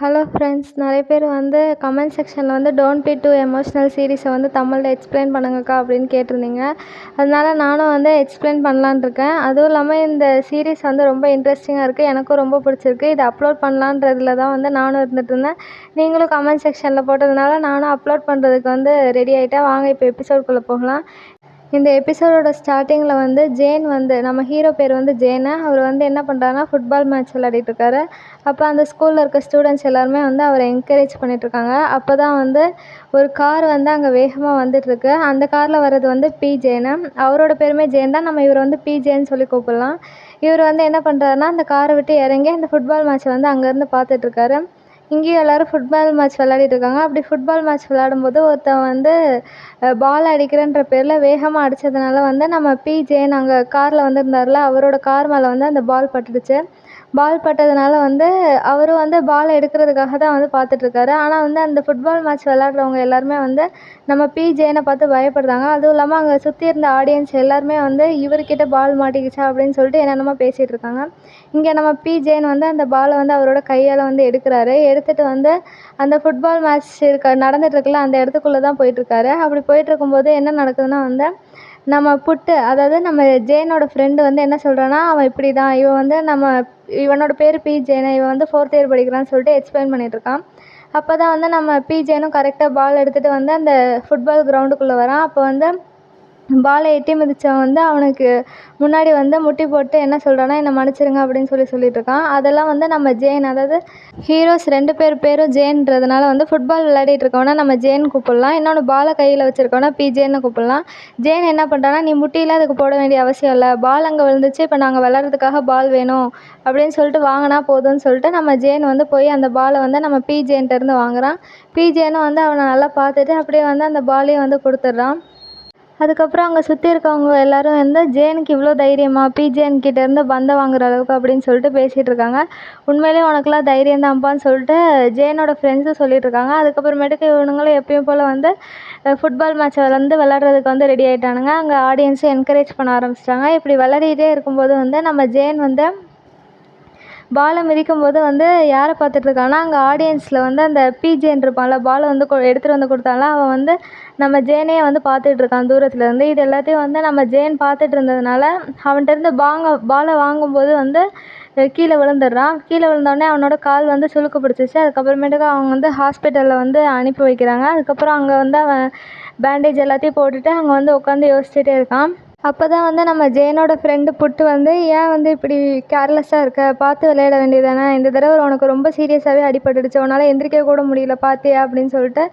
Hello friends, நிறைய பேர் வந்து கமெண்ட் செக்ஷனில் வந்து டோன்ட் பி டூ எமோஷ்னல் சீரீஸை வந்து தமிழில் எக்ஸ்பிளைன் பண்ணுங்கக்கா அப்படின்னு கேட்டிருந்தீங்க. அதனால நானும் வந்து எக்ஸ்பிளைன் பண்ணலான்னு இருக்கேன். அதுவும் இல்லாமல் இந்த சீரீஸ் வந்து ரொம்ப இன்ட்ரெஸ்டிங்காக இருக்குது, எனக்கும் ரொம்ப பிடிச்சிருக்கு. இதை அப்லோட் பண்ணலான்றதுல தான் வந்து நானும் இருந்துகிட்ருந்தேன். நீங்களும் கமெண்ட் செக்ஷனில் போட்டதுனால நானும் அப்லோட் பண்ணுறதுக்கு வந்து ரெடி ஆகிட்டேன். வாங்க இப்போ எபிசோட்குள்ளே போகலாம். இந்த எபிசோடோட ஸ்டார்டிங்கில் வந்து ஜேன் வந்து நம்ம ஹீரோ பேர் வந்து ஜேனு. அவர் வந்து என்ன பண்ணுறாருன்னா ஃபுட்பால் மேட்ச் விளையாடிட்டுருக்காரு. அப்போ அந்த ஸ்கூலில் இருக்க ஸ்டூடெண்ட்ஸ் எல்லாருமே வந்து அவரை என்கரேஜ் பண்ணிகிட்ருக்காங்க. அப்போ தான் வந்து ஒரு கார் வந்து அங்கே வேகமாக வந்துட்டுருக்கு. அந்த காரில் வர்றது வந்து பி ஜேனு. அவரோட பேருமே ஜேன் தான். நம்ம இவர் வந்து பி ஜேன்னு சொல்லி கூப்பிடலாம். இவர் வந்து என்ன பண்ணுறாருன்னா அந்த காரை விட்டு இறங்கி அந்த ஃபுட்பால் மேட்ச்சை வந்து அங்கேருந்து பார்த்துட்ருக்காரு. இங்கேயும் எல்லோரும் ஃபுட்பால் மேட்ச் விளையாடிட்டுருக்காங்க. அப்படி ஃபுட்பால் மேட்ச் விளையாடும்போது ஒருத்தன் வந்து பால் அடிக்கிறேன்ற பேரில் வேகமாக அடித்ததுனால வந்து நம்ம பி ஜேன் அங்கே காரில் வந்திருந்தார்ல, அவரோட கார் மேலே வந்து அந்த பால் பட்டுடுச்சு. பால் பட்டதுனால வந்து அவரும் வந்து பால் எடுக்கிறதுக்காக தான் வந்து பார்த்துட்ருக்காரு. ஆனால் வந்து அந்த ஃபுட்பால் மேட்ச் விளையாடுறவங்க எல்லாருமே வந்து நம்ம பி ஜேனை பார்த்து பயப்படுறாங்க. அதுவும் இல்லாமல் அங்கே சுற்றி இருந்த ஆடியன்ஸ் எல்லாருமே வந்து இவர்கிட்ட பால் மாட்டிக்கிச்சா அப்படின்னு சொல்லிட்டு என்னென்னமோ பேசிகிட்டு இருக்காங்க. இங்கே நம்ம பி ஜேன் வந்து அந்த பாலை வந்து அவரோட கையால் வந்து எடுக்கிறாரு. எடுத்துகிட்டு வந்து அந்த ஃபுட்பால் மேட்ச் நடந்துகிட்ருக்குல்ல, அந்த இடத்துக்குள்ளே தான் போயிட்டுருக்காரு. அப்படி போயிட்டுருக்கும்போது என்ன நடக்குதுன்னா வந்து நம்ம புட்டு, அதாவது நம்ம ஜேனோட ஃப்ரெண்டு வந்து என்ன சொல்கிறான்னா, அவன் இப்படி தான், இவன் வந்து இவனோட பேர் பி ஜேனு, இவன் வந்து 4th இயர் படிக்கிறான்னு சொல்லிட்டு எக்ஸ்பிளைன் பண்ணிகிட்ருக்கான். அப்போ தான் வந்து நம்ம பி ஜேனும் கரெக்டாக பால் எடுத்துகிட்டு வந்து அந்த ஃபுட்பால் கிரவுண்டுக்குள்ளே வரான். அப்போ வந்து பாலை எட்டி மிதித்தவன் வந்து அவனுக்கு முன்னாடி வந்து முட்டி போட்டு என்ன சொல்கிறான்னா, என்னை மன்னிச்சிருங்க அப்படின்னு சொல்லிட்டுருக்கான். அதெல்லாம் வந்து நம்ம ஜேன், அதாவது ஹீரோஸ் 2 பேரும் ஜேன்றதுனால வந்து ஃபுட்பால் விளையாடிட்டு இருக்கவனா நம்ம ஜேன் கூப்பிடலாம். இன்னொன்று பாலை கையில் வச்சுருக்கவனா பி ஜேன்னு கூப்பிடலாம். ஜேன் என்ன பண்ணுறான்னா, நீ முட்டியில் அதுக்கு போட வேண்டிய அவசியம் இல்லை, பால் அங்கே விழுந்துச்சு, இப்போ நாங்கள் விளையாடுறதுக்காக பால் வேணும் அப்படின்னு சொல்லிட்டு வாங்கினா போதும்னு சொல்லிட்டு நம்ம ஜேன் வந்து போய் அந்த பாலை வந்து நம்ம பி ஜேன்ட்டேருந்து வாங்குகிறான். பி ஜேனும் வந்து அவனை நல்லா பார்த்துட்டு அப்படியே வந்து அந்த பாலையும் வந்து கொடுத்துட்றான். அதுக்கப்புறம் அங்கே சுற்றி இருக்கவங்க எல்லோரும் வந்து ஜேனுக்கு இவ்வளோ தைரியமா, பி ஜேன்கிட்டேருந்து பந்தை வாங்குற அளவுக்கு அப்படின்னு சொல்லிட்டு பேசிகிட்டு இருக்காங்க. உண்மையிலேயே உனக்குலாம் தைரியம் தான்ப்பான்னு சொல்லிட்டு ஜேனோட ஃப்ரெண்ட்ஸும் சொல்லிகிட்ருக்காங்க. அதுக்கப்புறமேட்டுக்கு இவனுங்களும் எப்பயும் போல் வந்து ஃபுட்பால் மேட்ச்சை வந்து விளையாடுறதுக்கு வந்து ரெடி ஆகிட்டானுங்க. அங்கே ஆடியன்ஸும் என்கரேஜ் பண்ண ஆரம்பிச்சிட்டாங்க. இப்படி விளையாடிட்டே இருக்கும்போது வந்து நம்ம ஜேன் வந்து பாலை மிதிக்கும்போது வந்து யாரை பார்த்துட்ருக்கான்னா, அங்கே ஆடியன்ஸில் வந்து அந்த பி ஜேன் இருப்பான்ல, பாலை வந்து எடுத்துகிட்டு வந்து கொடுத்தான்ல, அவன் வந்து நம்ம ஜேனையே வந்து பார்த்துட்ருக்கான் தூரத்துலேருந்து. இது எல்லாத்தையும் வந்து நம்ம ஜேன் பார்த்துட்டு இருந்ததுனால அவன்கிட்டருந்து பாலை வாங்கும்போது வந்து கீழே விழுந்துடுறான். கீழே விழுந்தோடனே அவனோட கால் வந்து சுளுக்கு பிடிச்சிச்சு. அதுக்கப்புறமேட்டுக்கு அவங்க வந்து ஹாஸ்பிட்டலில் வந்து அனுப்பி வைக்கிறாங்க. அதுக்கப்புறம் அங்கே வந்து அவன் பேண்டேஜ் எல்லாத்தையும் போட்டுட்டு அங்கே வந்து உட்காந்து யோசிச்சுட்டே இருக்கான். அப்போ தான் வந்து நம்ம ஜேனோட ஃப்ரெண்டு புட்டு வந்து, ஏன் வந்து இப்படி கேர்லெஸ்ஸாக இருக்க, பார்த்து விளையாட வேண்டியதானே, இந்த தடவை உனக்கு ரொம்ப சீரியஸாகவே அடிபட்டுடுச்சு, உன்னால் எந்திரிக்க கூட முடியல பார்த்தியா அப்படின்னு சொல்லிட்டு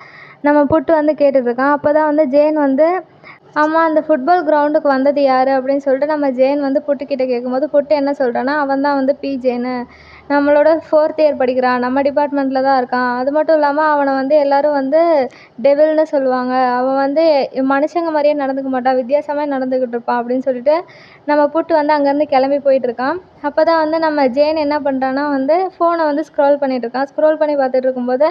நம்ம புட்டு வந்து கேட்டுட்ருக்கான். அப்போ தான் வந்து ஜேன் வந்து, ஆமாம் அந்த ஃபுட்பால் கிரவுண்டுக்கு வந்தது யார் அப்படின்னு சொல்லிட்டு நம்ம ஜேன் வந்து புட்டுக்கிட்ட கேட்கும்போது புட்டு என்ன சொல்கிறான்னா, அவன் தான் வந்து பி ஜேனு, நம்மளோட 4th இயர் படிக்கிறான், நம்ம டிபார்ட்மெண்ட்டில் தான் இருக்கான். அது மட்டும் இல்லாமல் அவனை வந்து எல்லோரும் வந்து டெவில்னு சொல்லுவாங்க, அவன் வந்து மனுஷங்க மாதிரியே நடந்துக்க மாட்டான், வித்தியாசமாக நடந்துக்கிட்டு இருப்பான் அப்படின்னு சொல்லிட்டு நம்ம புட்டு வந்து அங்கேருந்து கிளம்பி போயிட்டுருக்கான். அப்போ தான் வந்து நம்ம ஜேன் என்ன பண்ணுறான்னா வந்து ஃபோனை வந்து ஸ்க்ரோல் பண்ணிகிட்ருக்கான். ஸ்க்ரோல் பண்ணி பார்த்துட்டு இருக்கும்போது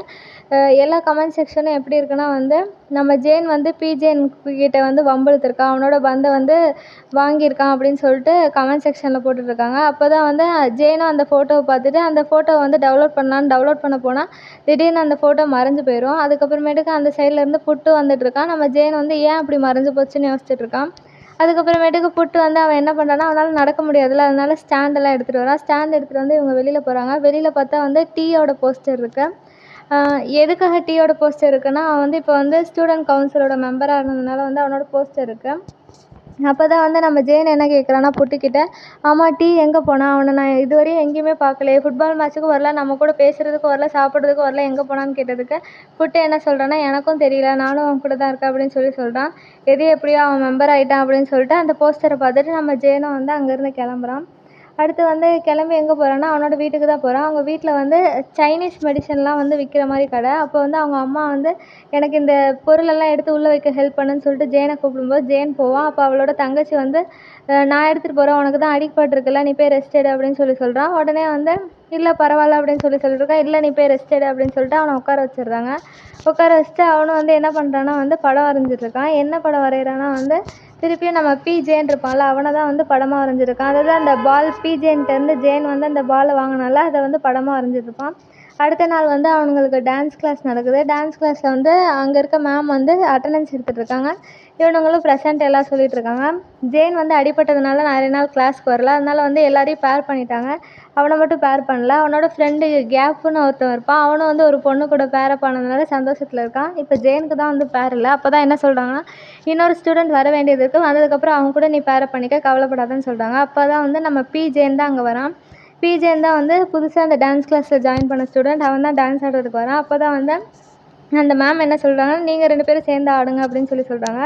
எல்லா கமெண்ட் செக்ஷனும் எப்படி இருக்குன்னா வந்து நம்ம ஜேன் வந்து பி ஜேன் கிட்ட வந்து வம்பிழுத்துருக்கான், அவனோட பந்தை வந்து வாங்கியிருக்கான் அப்படின்னு சொல்லிட்டு கமெண்ட் செக்ஷனில் போட்டுட்ருக்காங்க. அப்போ தான் வந்து ஜேனும் அந்த ஃபோட்டோவை பார்த்துட்டு அந்த ஃபோட்டோவை வந்து டவுன்லோட் பண்ணலான்னு டவுன்லோட் பண்ண போனால் திடீர்னு அந்த ஃபோட்டோ மறைஞ்சு போயிடும். அதுக்கப்புறமேட்டுக்கு அந்த சைட்லேருந்து புட்டு வந்துட்டுருக்கான். நம்ம ஜேன் வந்து ஏன் அப்படி மறைஞ்சு போச்சுன்னு யோசிச்சுட்ருக்கான். அதுக்கப்புறமேட்டுக்கு புட்டு வந்து அவன் என்ன பண்ணுறான்னா, அவனால் நடக்க முடியாதுல்ல, அதனால ஸ்டாண்டெல்லாம் எடுத்துகிட்டு வரான். ஸ்டாண்ட் எடுத்துகிட்டு வந்து இவங்க வெளியில் போகிறாங்க. வெளியில் பார்த்தா வந்து டீயோட போஸ்டர் இருக்குது. எதுக்காக டீயோட போஸ்டர் இருக்குன்னா, அவன் வந்து இப்போ வந்து ஸ்டூடெண்ட் கவுன்சிலோட மெம்பராக இருந்ததுனால வந்து அவனோட போஸ்டர் இருக்குது. அப்போ தான் வந்து நம்ம ஜேன் என்ன கேட்குறான்னா புட்டுக்கிட்ட, ஆமாம் டீ எங்கே போனான், அவனை நான் இதுவரையும் எங்கேயுமே பார்க்கலையே, ஃபுட்பால் மேட்ச்சுக்கும் வரல, நம்ம கூட பேசுகிறதுக்கும் வரல, சாப்பிட்றதுக்கும் வரல, எங்கே போனான்னு கேட்டதுக்கு புட்டு என்ன சொல்கிறான்னா, எனக்கும் தெரியல, நானும் அவன் கூட தான் இருக்கேன் அப்படின்னு சொல்கிறான். எது எப்படியோ அவன் மெம்பர் ஆகிட்டான் அப்படின்னு சொல்லிட்டு அந்த போஸ்டரை பார்த்துட்டு நம்ம ஜேனும் வந்து அங்கேருந்து கிளம்புறான். அடுத்து வந்து கிளம்பி எங்கே போகிறான்னா, அவனோட வீட்டுக்கு தான் போகிறான். அவங்க வீட்டில் வந்து சைனீஸ் மெடிசன்லாம் வந்து விற்கிற மாதிரி கடை. அப்போ வந்து அவங்க அம்மா வந்து எனக்கு இந்த பொருளெல்லாம் எடுத்து உள்ளே வைக்க ஹெல்ப் பண்ணுன்னு சொல்லிட்டு ஜேனை கூப்பிடும்போது ஜேன் போவான். அப்போ அவளோட தங்கச்சி வந்து நான் எடுத்துகிட்டு போகிறேன், உனக்கு தான் அடிபட்டிருக்குல்ல, நீ போய் ரெஸ்ட் எடு அப்படின்னு சொல்கிறான். உடனே வந்து இல்லை பரவாயில்ல அப்படின்னு சொல்லிட்டுருக்கான். இல்லை நீ போய் ரெஸ்ட் எடு அப்படின்னு சொல்லிட்டு அவனை உட்கார வச்சிடுறாங்க. உட்கார வச்சுட்டு அவனும் வந்து என்ன பண்ணுறான்னா வந்து படம் வரைஞ்சிட்ருக்கான். என்ன படம் வரைகிறான்னா வந்து திருப்பியும் நம்ம பி ஜேன் இருப்பான்ல, அவனை தான் வந்து படமாக வரைஞ்சிருக்கான். அதாவது அந்த பால் பி ஜேன்ட்டேருந்து ஜேன் வந்து அந்த பாலை வாங்கினால அதை வந்து படமாக வரைஞ்சிட்ருப்பான். அடுத்த நாள் வந்து அவனுங்களுக்கு டான்ஸ் கிளாஸ் நடக்குது. டான்ஸ் கிளாஸில் வந்து அங்கே இருக்க மேம் வந்து அட்டெண்டன்ஸ் எடுத்துகிட்ருக்காங்க. இவனுங்களும் ப்ரெசென்ட் எல்லாம் சொல்லிகிட்ருக்காங்க. ஜேன் வந்து அடிபட்டதுனால நிறைய நாள் கிளாஸ்க்கு வரல. அதனால் வந்து எல்லாரையும் பேர் பண்ணிட்டாங்க. அவனை மட்டும் பேர் பண்ணல. அவனோட ஃப்ரெண்டு கேப்புன்னு ஒருத்தன் இருப்பான். அவனும் வந்து ஒரு பொண்ணு கூட பேரப் ஆனதுனால சந்தோஷத்தில் இருக்கான். இப்போ ஜேனுக்கு தான் வந்து பேர் இல்லை. அப்போ தான் என்ன சொல்கிறாங்கன்னா, இன்னொரு ஸ்டூடெண்ட் வர வேண்டியது இருக்குது, வந்ததுக்கப்புறம் அவங்க கூட நீ பேரப் பண்ணிக்க, கவலைப்படாதன்னு சொல்கிறாங்க. அப்போ தான் வந்து நம்ம ஜேன் தான் அங்கே வரான். ஜேன் தான் வந்து புதுசாக அந்த டான்ஸ் கிளாஸில் ஜாயின் பண்ண ஸ்டூடெண்ட். அவன் தான் டான்ஸ் ஆடுறதுக்கு வரான். அப்போ தான் வந்து அந்த மேம் என்ன சொல்கிறாங்கன்னா, நீங்கள் 2 பேரும் சேர்ந்து ஆடுங்க அப்படின்னு சொல்கிறாங்க.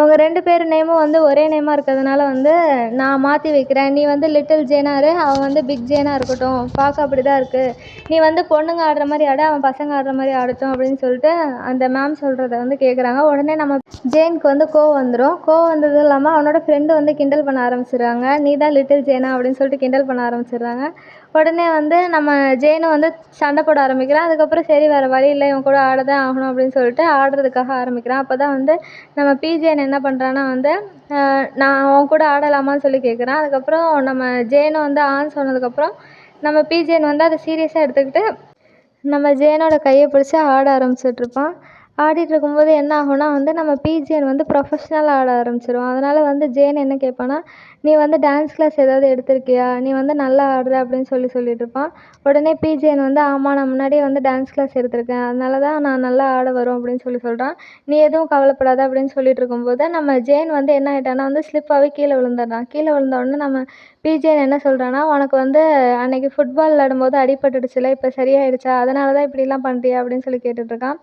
உங்கள் 2 பேர் நேமும் வந்து ஒரே நேமாக இருக்கிறதுனால வந்து நான் மாற்றி வைக்கிறேன். நீ வந்து லிட்டில் ஜேனா இரு, அவன் வந்து பிக் ஜேனா இருக்கட்டும். பார்க்க அப்படி தான் இருக்குது. நீ வந்து பொண்ணுங்க ஆடுற மாதிரி ஆடு, அவன் பசங்க ஆடுற மாதிரி ஆடட்டும் அப்படின்னு சொல்லிட்டு அந்த மேம் சொல்கிறத வந்து கேட்குறாங்க. உடனே நம்ம ஜேனுக்கு வந்து கோவம் வந்துடும். கோவம் வந்ததும் இல்லாமல் அவனோட ஃப்ரெண்டு வந்து கிண்டல் பண்ண ஆரம்பிச்சிடுறாங்க. நீ தான் லிட்டில் ஜேனா அப்படின்னு சொல்லிட்டு கிண்டல் பண்ண ஆரம்பிச்சிடுறாங்க. உடனே வந்து நம்ம ஜேனும் வந்து சண்டை போட ஆரம்பிக்கிறான். அதுக்கப்புறம் சரி வேறு வழி இல்லை, இவன் கூட ஆட தான் ஆகணும் அப்படின்னு சொல்லிட்டு ஆடுறதுக்காக ஆரம்பிக்கிறான். அப்போ தான் வந்து நம்ம ஜேன் என்ன பண்ணுறான்னா வந்து நான் அவன் கூட ஆடலாமான்னு சொல்லி கேட்குறான். அதுக்கப்புறம் நம்ம ஜேனும் வந்து ஆன்னு சொன்னதுக்கப்புறம் நம்ம ஜேன் வந்து அதை சீரியஸாக எடுத்துக்கிட்டு நம்ம ஜேனோட கையை பிடிச்சி ஆட ஆரம்பிச்சிட்ருப்பான். ஆடிட்டு இருக்கும்போது என்ன ஆகும்னா வந்து நம்ம ஜேன் வந்து ப்ரொஃபஷ்னலாக ஆட ஆரம்பிச்சிருவான். அதனால் வந்து ஜேன் என்ன கேட்பான்னா, நீ வந்து டான்ஸ் கிளாஸ் ஏதாவது எடுத்திருக்கியா, நீ வந்து நல்லா ஆடுற அப்படின்னு சொல்லிகிட்ருப்பான். உடனே ஜேன் வந்து ஆமாம், நான் முன்னாடியே வந்து டான்ஸ் கிளாஸ் எடுத்திருக்கேன், அதனால தான் நான் நல்லா ஆட வரும் அப்படின்னு சொல்கிறான். நீ எதுவும் கவலைப்படாத அப்படின்னு சொல்லிட்டு இருக்கும்போது நம்ம ஜேன் வந்து என்ன ஆகிட்டான்னா வந்து ஸ்லிப்பாகவே கீழே விழுந்துடுறான். கீழே விழுந்த உடனே நம்ம ஜேன் என்ன சொல்கிறான்னா, உனக்கு வந்து அன்றைக்கி ஃபுட்பால் விளையாடும்போது அடிபட்டுடுச்சுல, இப்போ சரியாயிடுச்சா, அதனால தான் இப்படிலாம் பண்ணுறியா அப்படின்னு சொல்லி கேட்டுட்ருக்கான்.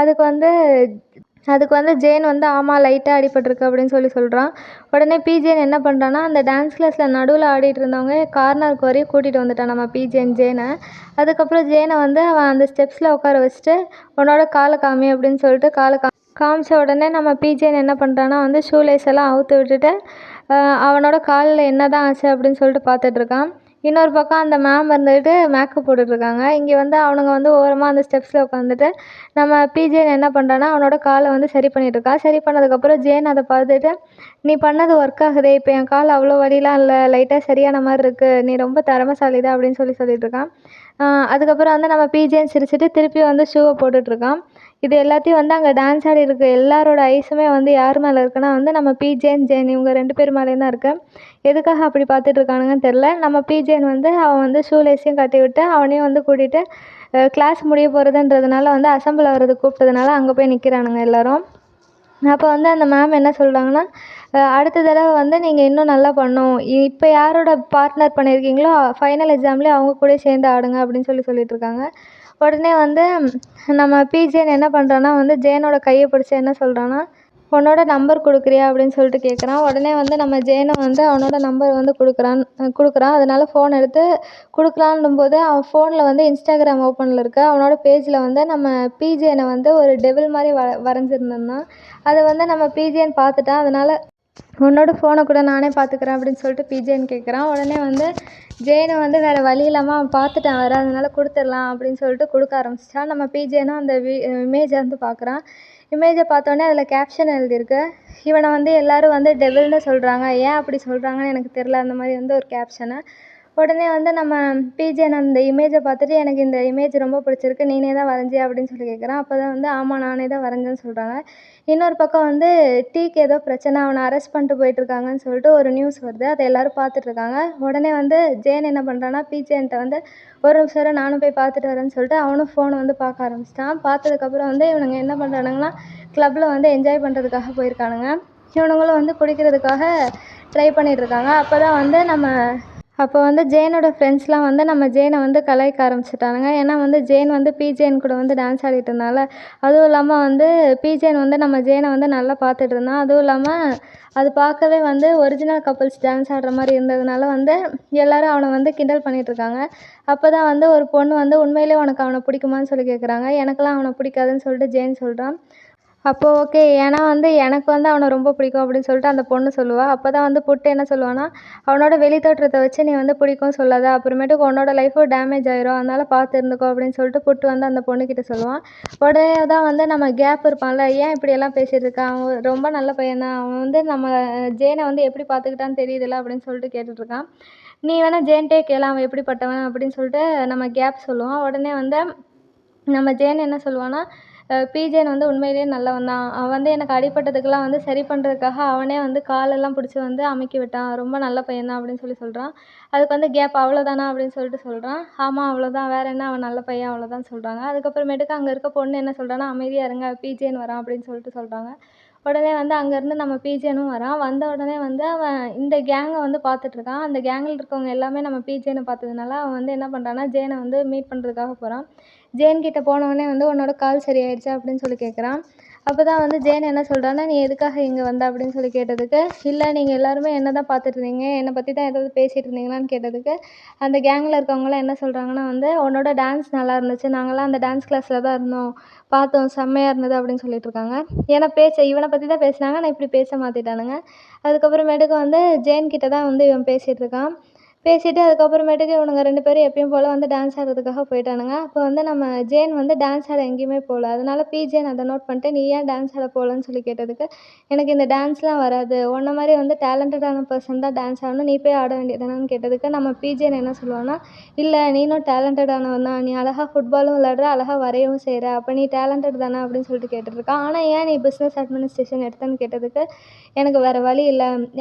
அதுக்கு வந்து ஜேன் வந்து ஆமாம், லைட்டாக அடிபட்டிருக்கு அப்படின்னு சொல்கிறான். உடனே ஜேன் என்ன பண்ணுறான்னா, அந்த டான்ஸ் கிளாஸில் நடுவில் ஆடிட்டு இருந்தவங்க கார்னருக்கு வரையும் கூட்டிகிட்டு வந்துட்டான் நம்ம ஜேனை. அதுக்கப்புறம் ஜேனை வந்து அவன் அந்த ஸ்டெப்ஸில் உட்கார வச்சுட்டு உன்னோட காலை காமி அப்படின்னு சொல்லிட்டு காலை காமிச்ச உடனே நம்ம ஜேன் என்ன பண்ணுறான்னா வந்து ஷூ லேஸ் எல்லாம் அவுத்து விட்டுட்டு அவனோட காலில் என்ன தான் ஆச்சு அப்படின்னு சொல்லிட்டு பார்த்துட்ருக்கான். இன்னொரு பக்கம் அந்த மேம் வந்துட்டு மேக்கப் போட்டுட்ருக்காங்க. இங்கே வந்து அவனுங்க வந்து ஓரமாக அந்த ஸ்டெப்ஸில் உட்காந்துட்டு நம்ம ஜேன் என்ன பண்ணுறான்னா அவனோட காலை வந்து சரி பண்ணிகிட்ருக்கான். சரி பண்ணதுக்கப்புறம் ஜேன் அதை பார்த்துட்டு, நீ பண்ணது ஒர்க் ஆகுதே, இப்போ என் கால் அவ்வளோ வலிலாம் இல்லை, லைட்டாக சரியான மாதிரி இருக்குது, நீ ரொம்ப திறமைசாலி தான் அப்படின்னு சொல்லிகிட்ருக்கான். அதுக்கப்புறம் வந்து நம்ம ஜேன் சிரிச்சுட்டு திருப்பி வந்து ஷூவை போட்டுட்ருக்கான். இது எல்லாத்தையும் வந்து அங்கே டான்ஸ் ஆடி இருக்க எல்லாரோட ஐஸுமே வந்து யார் மேலே இருக்குன்னா வந்து நம்ம ஜேன் இவங்க 2 பேர் மேலேயும் தான் இருக்குது. எதுக்காக அப்படி பார்த்துட்ருக்கானுங்கன்னு தெரில. நம்ம ஜேன் வந்து அவன் வந்து ஷூ லேஸையும் கட்டி விட்டு அவனையும் வந்து கூட்டிகிட்டு கிளாஸ் முடிய போகிறதுன்றதுனால வந்து அசெம்பிள் ஆகிறதுக்கு கூப்பிட்டதுனால அங்கே போய் நிற்கிறானுங்க எல்லோரும். அப்போ வந்து அந்த மேம் என்ன சொல்கிறாங்கன்னா, அடுத்த தடவை வந்து நீங்கள் இன்னும் நல்லா பண்ணணும், இப்போ யாரோட பார்ட்னர் பண்ணியிருக்கீங்களோ ஃபைனல் எக்ஸாம்லேயே அவங்க கூட சேர்ந்து ஆடுங்க அப்படின்னு சொல்லிகிட்ருக்காங்க. உடனே வந்து நம்ம ஜேன் என்ன பண்ணுறான்னா வந்து ஜேனோட கையை பிடிச்சி என்ன சொல்கிறான்னா, உன்னோட நம்பர் கொடுக்குறியா அப்படின்னு சொல்லிட்டு கேட்குறான். உடனே வந்து நம்ம ஜேனும் வந்து அவனோட நம்பர் வந்து கொடுக்குறான். அதனால ஃபோன் எடுத்து கொடுக்கலான்னும்போது அவன் ஃபோனில் வந்து இன்ஸ்டாகிராம் ஓப்பனில் இருக்கு. அவனோட பேஜில் வந்து நம்ம ஜேனை வந்து ஒரு டெவில் மாதிரி வரைஞ்சிருந்தான். அதை வந்து நம்ம ஜேன் பார்த்துட்டான். அதனால் உன்னோட ஃபோனை கூட நானே பார்த்துக்கிறேன் அப்படின்னு சொல்லிட்டு ஜேன் கேட்குறான். உடனே வந்து ஜேனு வந்து வேறு வழி இல்லாமல் அவன் பார்த்துட்டான் வேறு, அதனால கொடுத்துடலாம் அப்படின்னு சொல்லிட்டு கொடுக்க ஆரம்பிச்சிட்டான். நம்ம ஜேனும் அந்த இமேஜை வந்து பார்க்குறான். இமேஜை பார்த்தோன்னே அதில் கேப்ஷன் எழுதியிருக்கு, இவனை வந்து எல்லோரும் வந்து டெவில்னு சொல்கிறாங்க, ஏன் அப்படி சொல்கிறாங்கன்னு எனக்கு தெரில, அந்த மாதிரி வந்து ஒரு கேப்ஷனு. உடனே வந்து நம்ம ஜேன் அந்த இமேஜை பார்த்துட்டு, எனக்கு இந்த இமேஜ் ரொம்ப பிடிச்சிருக்கு, நீனே தான் வரைஞ்சியா அப்படின்னு சொல்லி கேட்குறான். அப்போ தான் வந்து ஆமாம், நானே தான் வரைஞ்சேன்னு சொல்கிறாங்க. இன்னொரு பக்கம் வந்து டீக்கு ஏதோ பிரச்சனை, அவனை அரெஸ்ட் பண்ணிட்டு போயிட்டுருக்காங்கன்னு சொல்லிட்டு ஒரு நியூஸ் வருது. அதை எல்லோரும் பார்த்துட்ருக்காங்க. உடனே வந்து ஜேன் என்ன பண்ணுறான்னா ஜேன்கிட்ட வந்து ஒரு நிமிஷம் இரு, நானும் போய் பார்த்துட்டு வரேன்னு சொல்லிட்டு அவனும் ஃபோனை வந்து பார்க்க ஆரம்பிச்சிட்டான். பார்த்ததுக்கப்புறம் வந்து இவனுங்க என்ன பண்ணுறானுங்கன்னா, கிளப்பில் வந்து என்ஜாய் பண்ணுறதுக்காக போயிருக்கானுங்க. இவனுங்களும் வந்து குடிக்கிறதுக்காக ட்ரை பண்ணிகிட்ருக்காங்க. அப்போ வந்து ஜேனோட ஃப்ரெண்ட்ஸ்லாம் வந்து நம்ம ஜேனை வந்து கலாய்க்க ஆரம்பிச்சிட்டானுங்க. ஏன்னா வந்து ஜேன் வந்து ஜேன் கூட வந்து டான்ஸ் ஆடிட்டு இருந்தால, அதுவும் இல்லாமல் வந்து ஜேன் வந்து நம்ம ஜேனை வந்து நல்லா பார்த்துட்டு இருந்தான். அதுவும் இல்லாமல் அது பார்க்கவே வந்து ஒரிஜினல் கப்புள்ஸ் டான்ஸ் ஆடுற மாதிரி இருந்ததுனால வந்து எல்லோரும் அவனை வந்து கிண்டல் பண்ணிகிட்ருக்காங்க. அப்போ தான் வந்து ஒரு பொண்ணு வந்து உண்மையிலே உனக்கு அவனை பிடிக்குமான்னு சொல்லி கேட்குறாங்க. எனக்கெல்லாம் அவனை பிடிக்காதுன்னு சொல்லிட்டு ஜேன் சொல்கிறான். அப்போ ஓகே, ஏன்னா வந்து எனக்கு வந்து அவனை ரொம்ப பிடிக்கும் அப்படின்னு சொல்லிட்டு அந்த பொண்ணு சொல்லுவாள். அப்போ தான் வந்து புட்டு என்ன சொல்லுவான்னா, அவனோட வெளித்தோற்றத்தை வச்சு நீ வந்து பிடிக்கும்னு சொல்லாத, அப்புறமேட்டுக்கு உன்னோட லைஃபும் டேமேஜ் ஆயிரும், அதனால் பார்த்து இருந்துக்கோ அப்படின்னு சொல்லிட்டு புட்டு வந்து அந்த பொண்ணுக்கிட்ட சொல்லுவான். உடனே தான் வந்து நம்ம கேப் இருப்பான்ல, ஏன் இப்படியெல்லாம் பேசிகிட்டு இருக்கான், அவன் ரொம்ப நல்ல பையன் தான், அவன் வந்து நம்ம ஜேனை வந்து எப்படி பார்த்துக்கிட்டான்னு தெரியுதுல்ல அப்படின்னு சொல்லிட்டு கேட்டுட்ருக்கான். நீ வேணா ஜெயன்ட்டே கேளேன் அவன் எப்படிப்பட்டவன் அப்படின்னு சொல்லிட்டு நம்ம கேப் சொல்லுவோம். உடனே வந்து நம்ம ஜெயன் என்ன சொல்லுவான்னா, பிஜேன் வந்து உண்மையிலேயே நல்லவன் தான். அவன் வந்து எனக்கு அடிபட்டதுக்கெல்லாம் வந்து சரி பண்ணுறதுக்காக அவனே வந்து காலெல்லாம் பிடிச்சி வந்து அமுக்கி விட்டான். ரொம்ப நல்ல பையன் தான் அப்படின்னு சொல்லி சொல்கிறான். அதுக்கு வந்து கேப் அவ்வளோதானா அப்படின்னு சொல்லிட்டு சொல்கிறான். ஆமாம் அவ்வளோதான், வேறு என்ன அவன் நல்ல பையன் அவ்வளோதான் சொல்கிறாங்க. அதுக்கப்புறமேட்டுக்கு அங்கே இருக்க பொண்ணு என்ன சொல்கிறான்னா, அமைதியாக இருங்க பிஜேன்னு வரான் அப்படின்னு சொல்லிட்டு சொல்கிறாங்க. உடனே வந்து அங்கேருந்து நம்ம பிஜேனும் வரான். வந்த உடனே வந்து அவன் இந்த கேங்கை வந்து பார்த்துட்ருக்கான். அந்த கேங்கில் இருக்கவங்க எல்லாமே நம்ம பிஜேன்னு பார்த்ததுனால அவன் வந்து என்ன பண்ணுறான்னா, ஜேனை வந்து மீட் பண்ணுறதுக்காக போகிறான். ஜேன் கிட்ட போனவுடனே வந்து உன்னோட கால் சரியாயிடுச்சா அப்படின்னு சொல்லி கேட்குறான். அப்போ தான் வந்து ஜேன் என்ன சொல்கிறான்னா, நீ எதுக்காக இங்கே வந்த அப்படின்னு சொல்லி கேட்டதுக்கு, இல்லை நீங்கள் எல்லாருமே என்ன தான் பார்த்துட்டு இருந்தீங்க, என்னை பற்றி தான் ஏதாவது பேசிகிட்டு இருந்தீங்களான்னு கேட்டதுக்கு, அந்த கேங்கில் இருக்கவங்களாம் என்ன சொல்கிறாங்கன்னா வந்து, உன்னோட டான்ஸ் நல்லா இருந்துச்சு, நாங்கள்லாம் அந்த டான்ஸ் கிளாஸில் தான் இருந்தோம், பார்த்தோம் செம்மையாக இருந்தது அப்படின்னு சொல்லிட்டு இருக்காங்க. ஏன்னா இவனை பற்றி தான் பேசுனாங்க, ஆனால் இப்படி பேச மாற்றிட்டானுங்க. அதுக்கப்புறமேட்டுக்கு வந்து ஜேன் கிட்ட தான் வந்து இவன் பேசிகிட்டு இருக்கான். பேசிட்டு அதுக்கப்புறமேட்டுக்கு இவனுங்க 2 பேரும் எப்பயும் போல் வந்து டான்ஸ் ஆடுறதுக்காக போயிட்டானுங்க. அப்போ வந்து நம்ம ஜேன் வந்து டான்ஸ் ஆட எங்கேயுமே போகல. அதனால பிஜேன் அதை நோட் பண்ணிட்டு, நீ ஏன் டான்ஸ் ஆட போகலன்னு சொல்லி கேட்டதுக்கு, எனக்கு இந்த டான்ஸ்லாம் வராது, உன்ன மாதிரி வந்து டேலண்டடான பர்சன் தான் டான்ஸ் ஆடணும், நீ போய் ஆட வேண்டியதுதானேன்னு கேட்டதுக்கு, நம்ம பிஜேன் என்ன சொல்லுவான்னா, இல்லை நீனும் டேலண்டடானவன் தான், நீ அழகாக ஃபுட்பாலும் விளையாடுற, அழகாக வரையவும் செய்கிற, அப்போ நீ டேலண்டட் தானே அப்படின்னு சொல்லிட்டு கேட்டுட்ருக்கான். ஆனால் ஏன் நீ பிஸ்னஸ் அட்மினிஸ்ட்ரேஷன் எடுத்தேன்னு கேட்டதுக்கு, எனக்கு வேறு வழி இல்லை,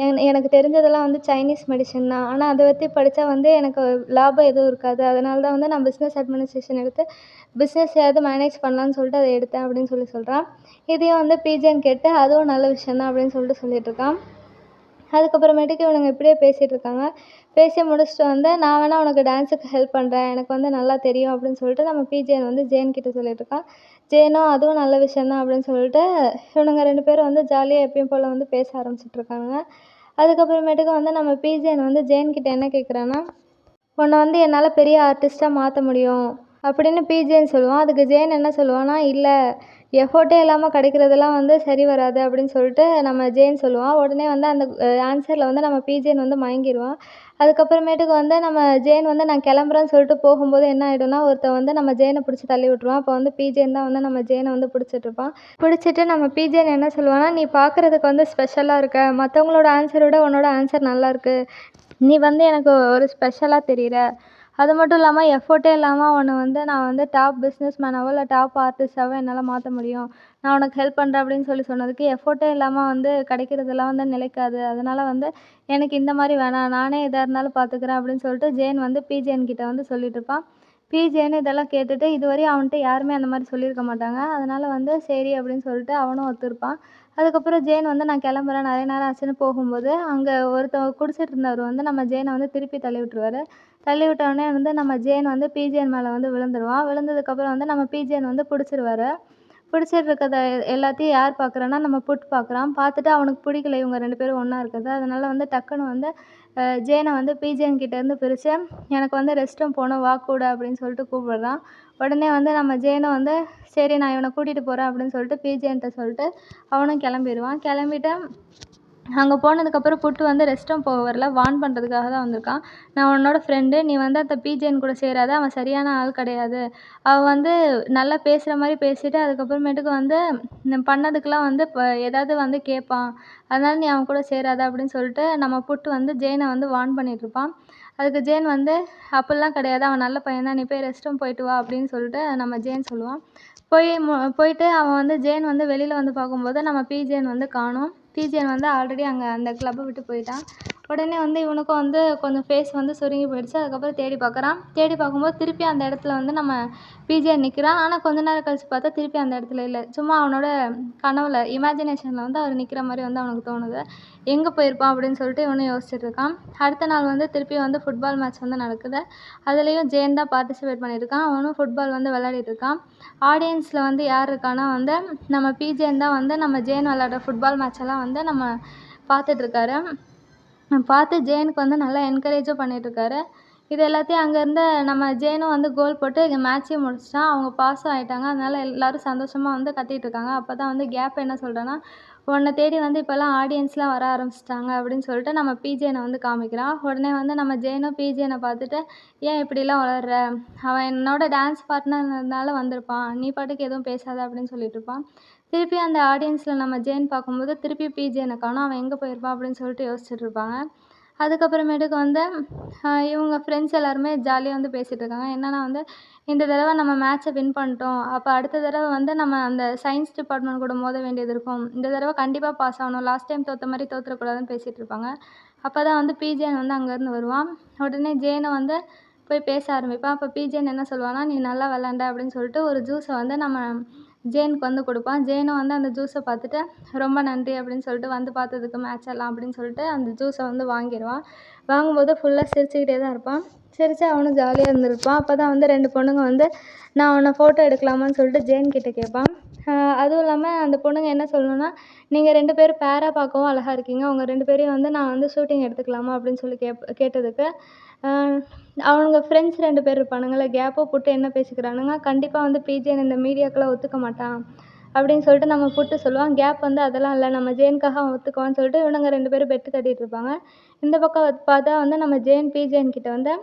எனக்கு தெரிஞ்சதெல்லாம் வந்து சைனீஸ் மெடிசன் தான், ஆனால் அதை பற்றி படித்தா வந்து எனக்கு லாபம் எதுவும் இருக்காது, அதனால தான் வந்து நான் பிஸ்னஸ் அட்மினிஸ்ட்ரேஷன் எடுத்து பிஸ்னஸையாவது மேனேஜ் பண்ணலான்னு சொல்லிட்டு அதை எடுத்தேன் அப்படின்னு சொல்லி சொல்கிறான். இதையும் வந்து பிஜேன்னு கேட்டு அதுவும் நல்ல விஷயம் தான் அப்படின்னு சொல்லிட்டு சொல்லிகிட்ருக்கான். அதுக்கப்புறமேட்டுக்கு இவனுங்க இப்படியே பேசிகிட்டு இருக்காங்க. பேசி முடிச்சுட்டு வந்து, நான் வேணா உனக்கு டான்ஸுக்கு ஹெல்ப் பண்ணுறேன், எனக்கு வந்து நல்லா தெரியும் அப்படின்னு சொல்லிட்டு நம்ம பிஜேன் வந்து ஜேன் கிட்ட சொல்லிகிட்ருக்கான். ஜேனும் அதுவும் நல்ல விஷயம் தான் அப்படின்னு சொல்லிட்டு இவனுங்க 2 பேரும் வந்து ஜாலியாக எப்பயும் போல் வந்து பேச ஆரம்பிச்சிட்ருக்கானுங்க. அதுக்கப்புறமேட்டுக்கு வந்து நம்ம பிஜேன் வந்து ஜேன் கிட்ட என்ன கேட்குறான்னா, உன்னை வந்து என்னால் பெரிய ஆர்டிஸ்ட்டாக மாற்ற முடியும் அப்படின்னு பிஜேன்னு சொல்லுவான். அதுக்கு ஜேன் என்ன சொல்லுவான்னா, இல்லை எஃபோர்ட்டே இல்லாமல் கிடைக்கிறதெல்லாம் வந்து சரி வராது அப்படின்னு சொல்லிட்டு நம்ம ஜேன் சொல்லுவான். உடனே வந்து அந்த ஆன்சரில் வந்து நம்ம பிஜேன் வந்து மயங்கிடுவான். அதுக்கப்புறமேட்டுக்கு வந்து நம்ம ஜேன் வந்து நான் கிளம்புறேன்னு சொல்லிட்டு போகும்போது என்ன ஆகிடும்னா, ஒருத்தன் வந்து நம்ம ஜேனை பிடிச்சி தள்ளி விட்டுருவான். அப்போ வந்து பிஜேன் தான் வந்து நம்ம ஜேனை வந்து பிடிச்சிட்ருப்பான். பிடிச்சிட்டு நம்ம பிஜேன் என்ன சொல்லுவான்னா, நீ பார்க்குறதுக்கு வந்து ஸ்பெஷலாக இருக்க, மற்றவங்களோட ஆன்சரை விட உன்னோட ஆன்சர் நல்லாயிருக்கு, நீ வந்து எனக்கு ஒரு ஸ்பெஷலாக தெரிகிற, அது மட்டும் இல்லாமல் எஃபோர்ட்டே இல்லாமல் உன்னை வந்து நான் வந்து டாப் பிஸ்னஸ் மேனாவோ இல்லை டாப் ஆர்டிஸ்ட்டாவோ என்னால் மாற்ற முடியும், நான் உனக்கு ஹெல்ப் பண்ணுறேன் அப்படின்னு சொல்லி சொன்னதுக்கு, எஃபோர்ட்டே இல்லாமல் வந்து கிடைக்கிறதெல்லாம் வந்து நிலைக்காது, அதனால் வந்து எனக்கு இந்த மாதிரி வேணாம், நானே எதாக இருந்தாலும் பார்த்துக்கிறேன் அப்படின்னு சொல்லிட்டு ஜேன் வந்து பிஜேன் கிட்ட வந்து சொல்லிட்டு இருப்பான். பிஜேன்னு இதெல்லாம் கேட்டுட்டு இதுவரையும் அவன்கிட்ட யாருமே அந்த மாதிரி சொல்லியிருக்க மாட்டாங்க. அதனால் வந்து சரி அப்படின்னு சொல்லிட்டு அவனும் ஒத்துருப்பான். அதுக்கப்புறம் ஜேன் வந்து நான் கிளம்புறேன், நிறைய நேரம் ஆச்சுன்னு போகும்போது, அங்கே ஒருத்தர் குடிச்சிட்டு இருந்தவர் வந்து நம்ம ஜேனை வந்து திருப்பி தள்ளி விட்டுருவாரு. தள்ளி விட்டவுடனே வந்து நம்ம ஜேன் வந்து பிஜேன் மேலே வந்து விழுந்துருவான். விழுந்ததுக்கப்புறம் வந்து நம்ம பிஜேன் வந்து பிடிச்சிருவாரு. பிடிச்சிட்டு இருக்கத எல்லாத்தையும் யார் பார்க்குறான்னா, நம்ம புட் பார்க்குறான். பார்த்துட்டு அவனுக்கு பிடிக்கல இவங்க 2 பேரும் ஒன்றா இருக்கிறது. அதனால வந்து டக்குன்னு வந்து ஜேனை வந்து பிஜேன் கிட்டேருந்து பிரித்து, எனக்கு வந்து ரெஸ்ட் ரூம் போகணும் வா கூட அப்படின்னு சொல்லிட்டு கூப்பிடுறான். உடனே வந்து நம்ம ஜேனும் வந்து சரி நான் இவனை கூட்டிகிட்டு போகிறேன் அப்படின்னு சொல்லிட்டு பிஜேன்ட்ட சொல்லிட்டு அவனும் கிளம்பிடுவான். கிளம்பிட்டு அங்கே போனதுக்கப்புறம் புட்டு வந்து ரெஸ்ட் ரூம் போக வரல, வார்ன் பண்ணுறதுக்காக தான் வந்திருக்கான். நான் உன்னோட ஃப்ரெண்டு, நீ வந்து அந்த பிஜேன் கூட சேராத, அவன் சரியான ஆள் கிடையாது, அவன் வந்து நல்லா பேசுகிற மாதிரி பேசிவிட்டு அதுக்கப்புறமேட்டுக்கு வந்து பண்ணதுக்கெலாம் வந்து ஏதாவது வந்து கேட்பான், அதனால் நீ அவன் கூட சேராத அப்படின்னு சொல்லிட்டு நம்ம புட்டு வந்து ஜேனை வந்து வார்ன் பண்ணிகிட்ருப்பான். அதுக்கு ஜேன் வந்து அப்படிலாம் கிடையாது, அவன் நல்ல பையன் தான், நீ போய் ரெஸ்ட் ரூம் போயிட்டு வா அப்படின்னு சொல்லிட்டு நம்ம ஜேன் சொல்லுவான். போயிட்டு அவன் வந்து ஜேன் வந்து வெளியில் வந்து பார்க்கும்போது நம்ம பிஜேன் வந்து காணோம். பிஜேன் வந்து ஆல்ரெடி அங்கே அந்த கிளப்பை விட்டு போயிட்டான். உடனே வந்து இவனுக்கும் வந்து கொஞ்சம் ஃபேஸ் வந்து சுருங்கி போயிடுச்சு. அதுக்கப்புறம் தேடி பார்க்குறான். தேடி பார்க்கும்போது திருப்பி அந்த இடத்துல வந்து நம்ம பிஜேன் நிற்கிறான். ஆனால் கொஞ்ச நேரம் கழிச்சு பார்த்தா திருப்பி அந்த இடத்துல இல்லை. சும்மா அவனோட கனவுல இமேஜினேஷனில் வந்து அவர் நிற்கிற மாதிரி வந்து அவனுக்கு தோணுது. எங்கே போயிருப்பான் அப்படின்னு சொல்லிட்டு இவனும் யோசிச்சுட்டு இருக்கான். அடுத்த நாள் வந்து திருப்பி வந்து ஃபுட்பால் மேட்ச் வந்து நடக்குது. அதுலேயும் ஜேன் தான் பார்ட்டிசிபேட் பண்ணியிருக்கான். அவனும் ஃபுட்பால் வந்து விளையாடிட்டு இருக்கான். ஆடியன்ஸில் வந்து யார் இருக்கான்னா வந்து நம்ம பிஜேன் தான் வந்து நம்ம ஜேன் விளையாடுற ஃபுட்பால் மேட்செல்லாம் வந்து நம்ம பார்த்துட்ருக்காரு. பார்த்து ஜேனுக்கு வந்து நல்லா என்கரேஜும் பண்ணிகிட்ருக்காரு. இது எல்லாத்தையும் அங்கேருந்து நம்ம ஜேனும் வந்து கோல் போட்டு இங்கே மேட்சையும் முடிச்சிட்டான். அவங்க பாஸும் ஆகிட்டாங்க. அதனால் எல்லோரும் சந்தோஷமாக வந்து கத்திகிட்டு இருக்காங்க. அப்போ தான் வந்து கேப் என்ன சொல்கிறேன்னா, உன்னை தேடி வந்து இப்போல்லாம் ஆடியன்ஸ்லாம் வர ஆரம்பிச்சிட்டாங்க அப்படின்னு சொல்லிட்டு நம்ம பிஜேனை வந்து காமிக்கிறான். உடனே வந்து நம்ம ஜேனும் பிஜேனை பார்த்துட்டு, ஏன் இப்படிலாம் வளர்ற, அவன் என்னோட டான்ஸ் பார்ட்னர்னால வந்திருப்பான், நீ பாட்டுக்கு எதுவும் பேசாத அப்படின்னு சொல்லிட்டு இருப்பான். திருப்பி அந்த ஆடியன்ஸில் நம்ம ஜேன் பார்க்கும்போது திருப்பி பிஜேனை காணோம், அவன் எங்கே போயிருப்பான் அப்படின்னு சொல்லிட்டு யோசிச்சுட்டு இருப்பாங்க. அதுக்கப்புறமேட்டுக்கு வந்து இவங்க ஃப்ரெண்ட்ஸ் எல்லாருமே ஜாலியாக வந்து பேசிகிட்டு இருக்காங்க. என்னன்னா வந்து, இந்த தடவை நம்ம மேட்ச்சை வின் பண்ணிட்டோம். அப்போ அடுத்த தடவை வந்து நம்ம அந்த சயின்ஸ் டிபார்ட்மெண்ட் கூட மோத வேண்டியது இருக்கும். இந்த தடவை கண்டிப்பாக பாஸ் ஆகணும். லாஸ்ட் டைம் தோத்த மாதிரி தோத்துறக்கூடாதுன்னு பேசிகிட்டு இருப்பாங்க. அப்போ தான் வந்து பிஜேன் வந்து அங்கேருந்து வருவான். உடனே ஜேனை வந்து போய் பேச ஆரம்பிப்பான். அப்போ பிஜேன் என்ன சொல்லுவான்னா, நீ நல்லா விளாண்ட அப்படின்னு சொல்லிட்டு ஒரு ஜூஸை வந்து நம்ம ஜேனுக்கு வந்து கொடுப்பான். ஜேனும் வந்து அந்த ஜூஸை பார்த்துட்டு ரொம்ப நன்றி அப்படின்னு சொல்லிட்டு வந்து பார்த்ததுக்கு மேட்ச் எல்லாம் அப்படின்னு சொல்லிட்டு அந்த ஜூஸை வந்து வாங்கிடுவான். வாங்கும்போது ஃபுல்லாக சிரிச்சுக்கிட்டே தான் இருப்பான். சிரித்து அவனும் ஜாலியாக இருந்திருப்பான். அப்போ தான் வந்து 2 பொண்ணுங்க வந்து நான் உன்னை ஃபோட்டோ எடுக்கலாமான்னு சொல்லிட்டு ஜேன் கிட்ட கேட்பான். அதுவும் இல்லாமல் அந்த பொண்ணுங்க என்ன சொல்லணும்னா, நீங்கள் 2 பேரும் பேராக பார்க்கவும் அழகா இருக்கீங்க. உங்கள் 2 பேரையும் வந்து நான் வந்து ஷூட்டிங் எடுத்துக்கலாமா அப்படின்னு சொல்லி கேட்டதுக்கு அவனுங்க ஃப்ரெண்ட்ஸ் 2 பேர் இருப்பானுங்கள்ல, கேப்போ போட்டு என்ன பேசிக்கிறானுங்க, கண்டிப்பாக வந்து பிஜேன் இந்த மீடியாக்கெல்லாம் ஒத்துக்க மாட்டான் அப்படின்னு சொல்லிட்டு நம்ம புட்டு சொல்லுவான். கேப் வந்து அதெல்லாம் இல்லை, நம்ம ஜேனுக்காக அவன் ஒத்துக்குவான்னு சொல்லிட்டு இவனுங்க 2 பேரும் பெட்டு கட்டிகிட்டு இருப்பாங்க. இந்த பக்கம் பார்த்தா வந்து நம்ம பிஜேன் கிட்ட வந்து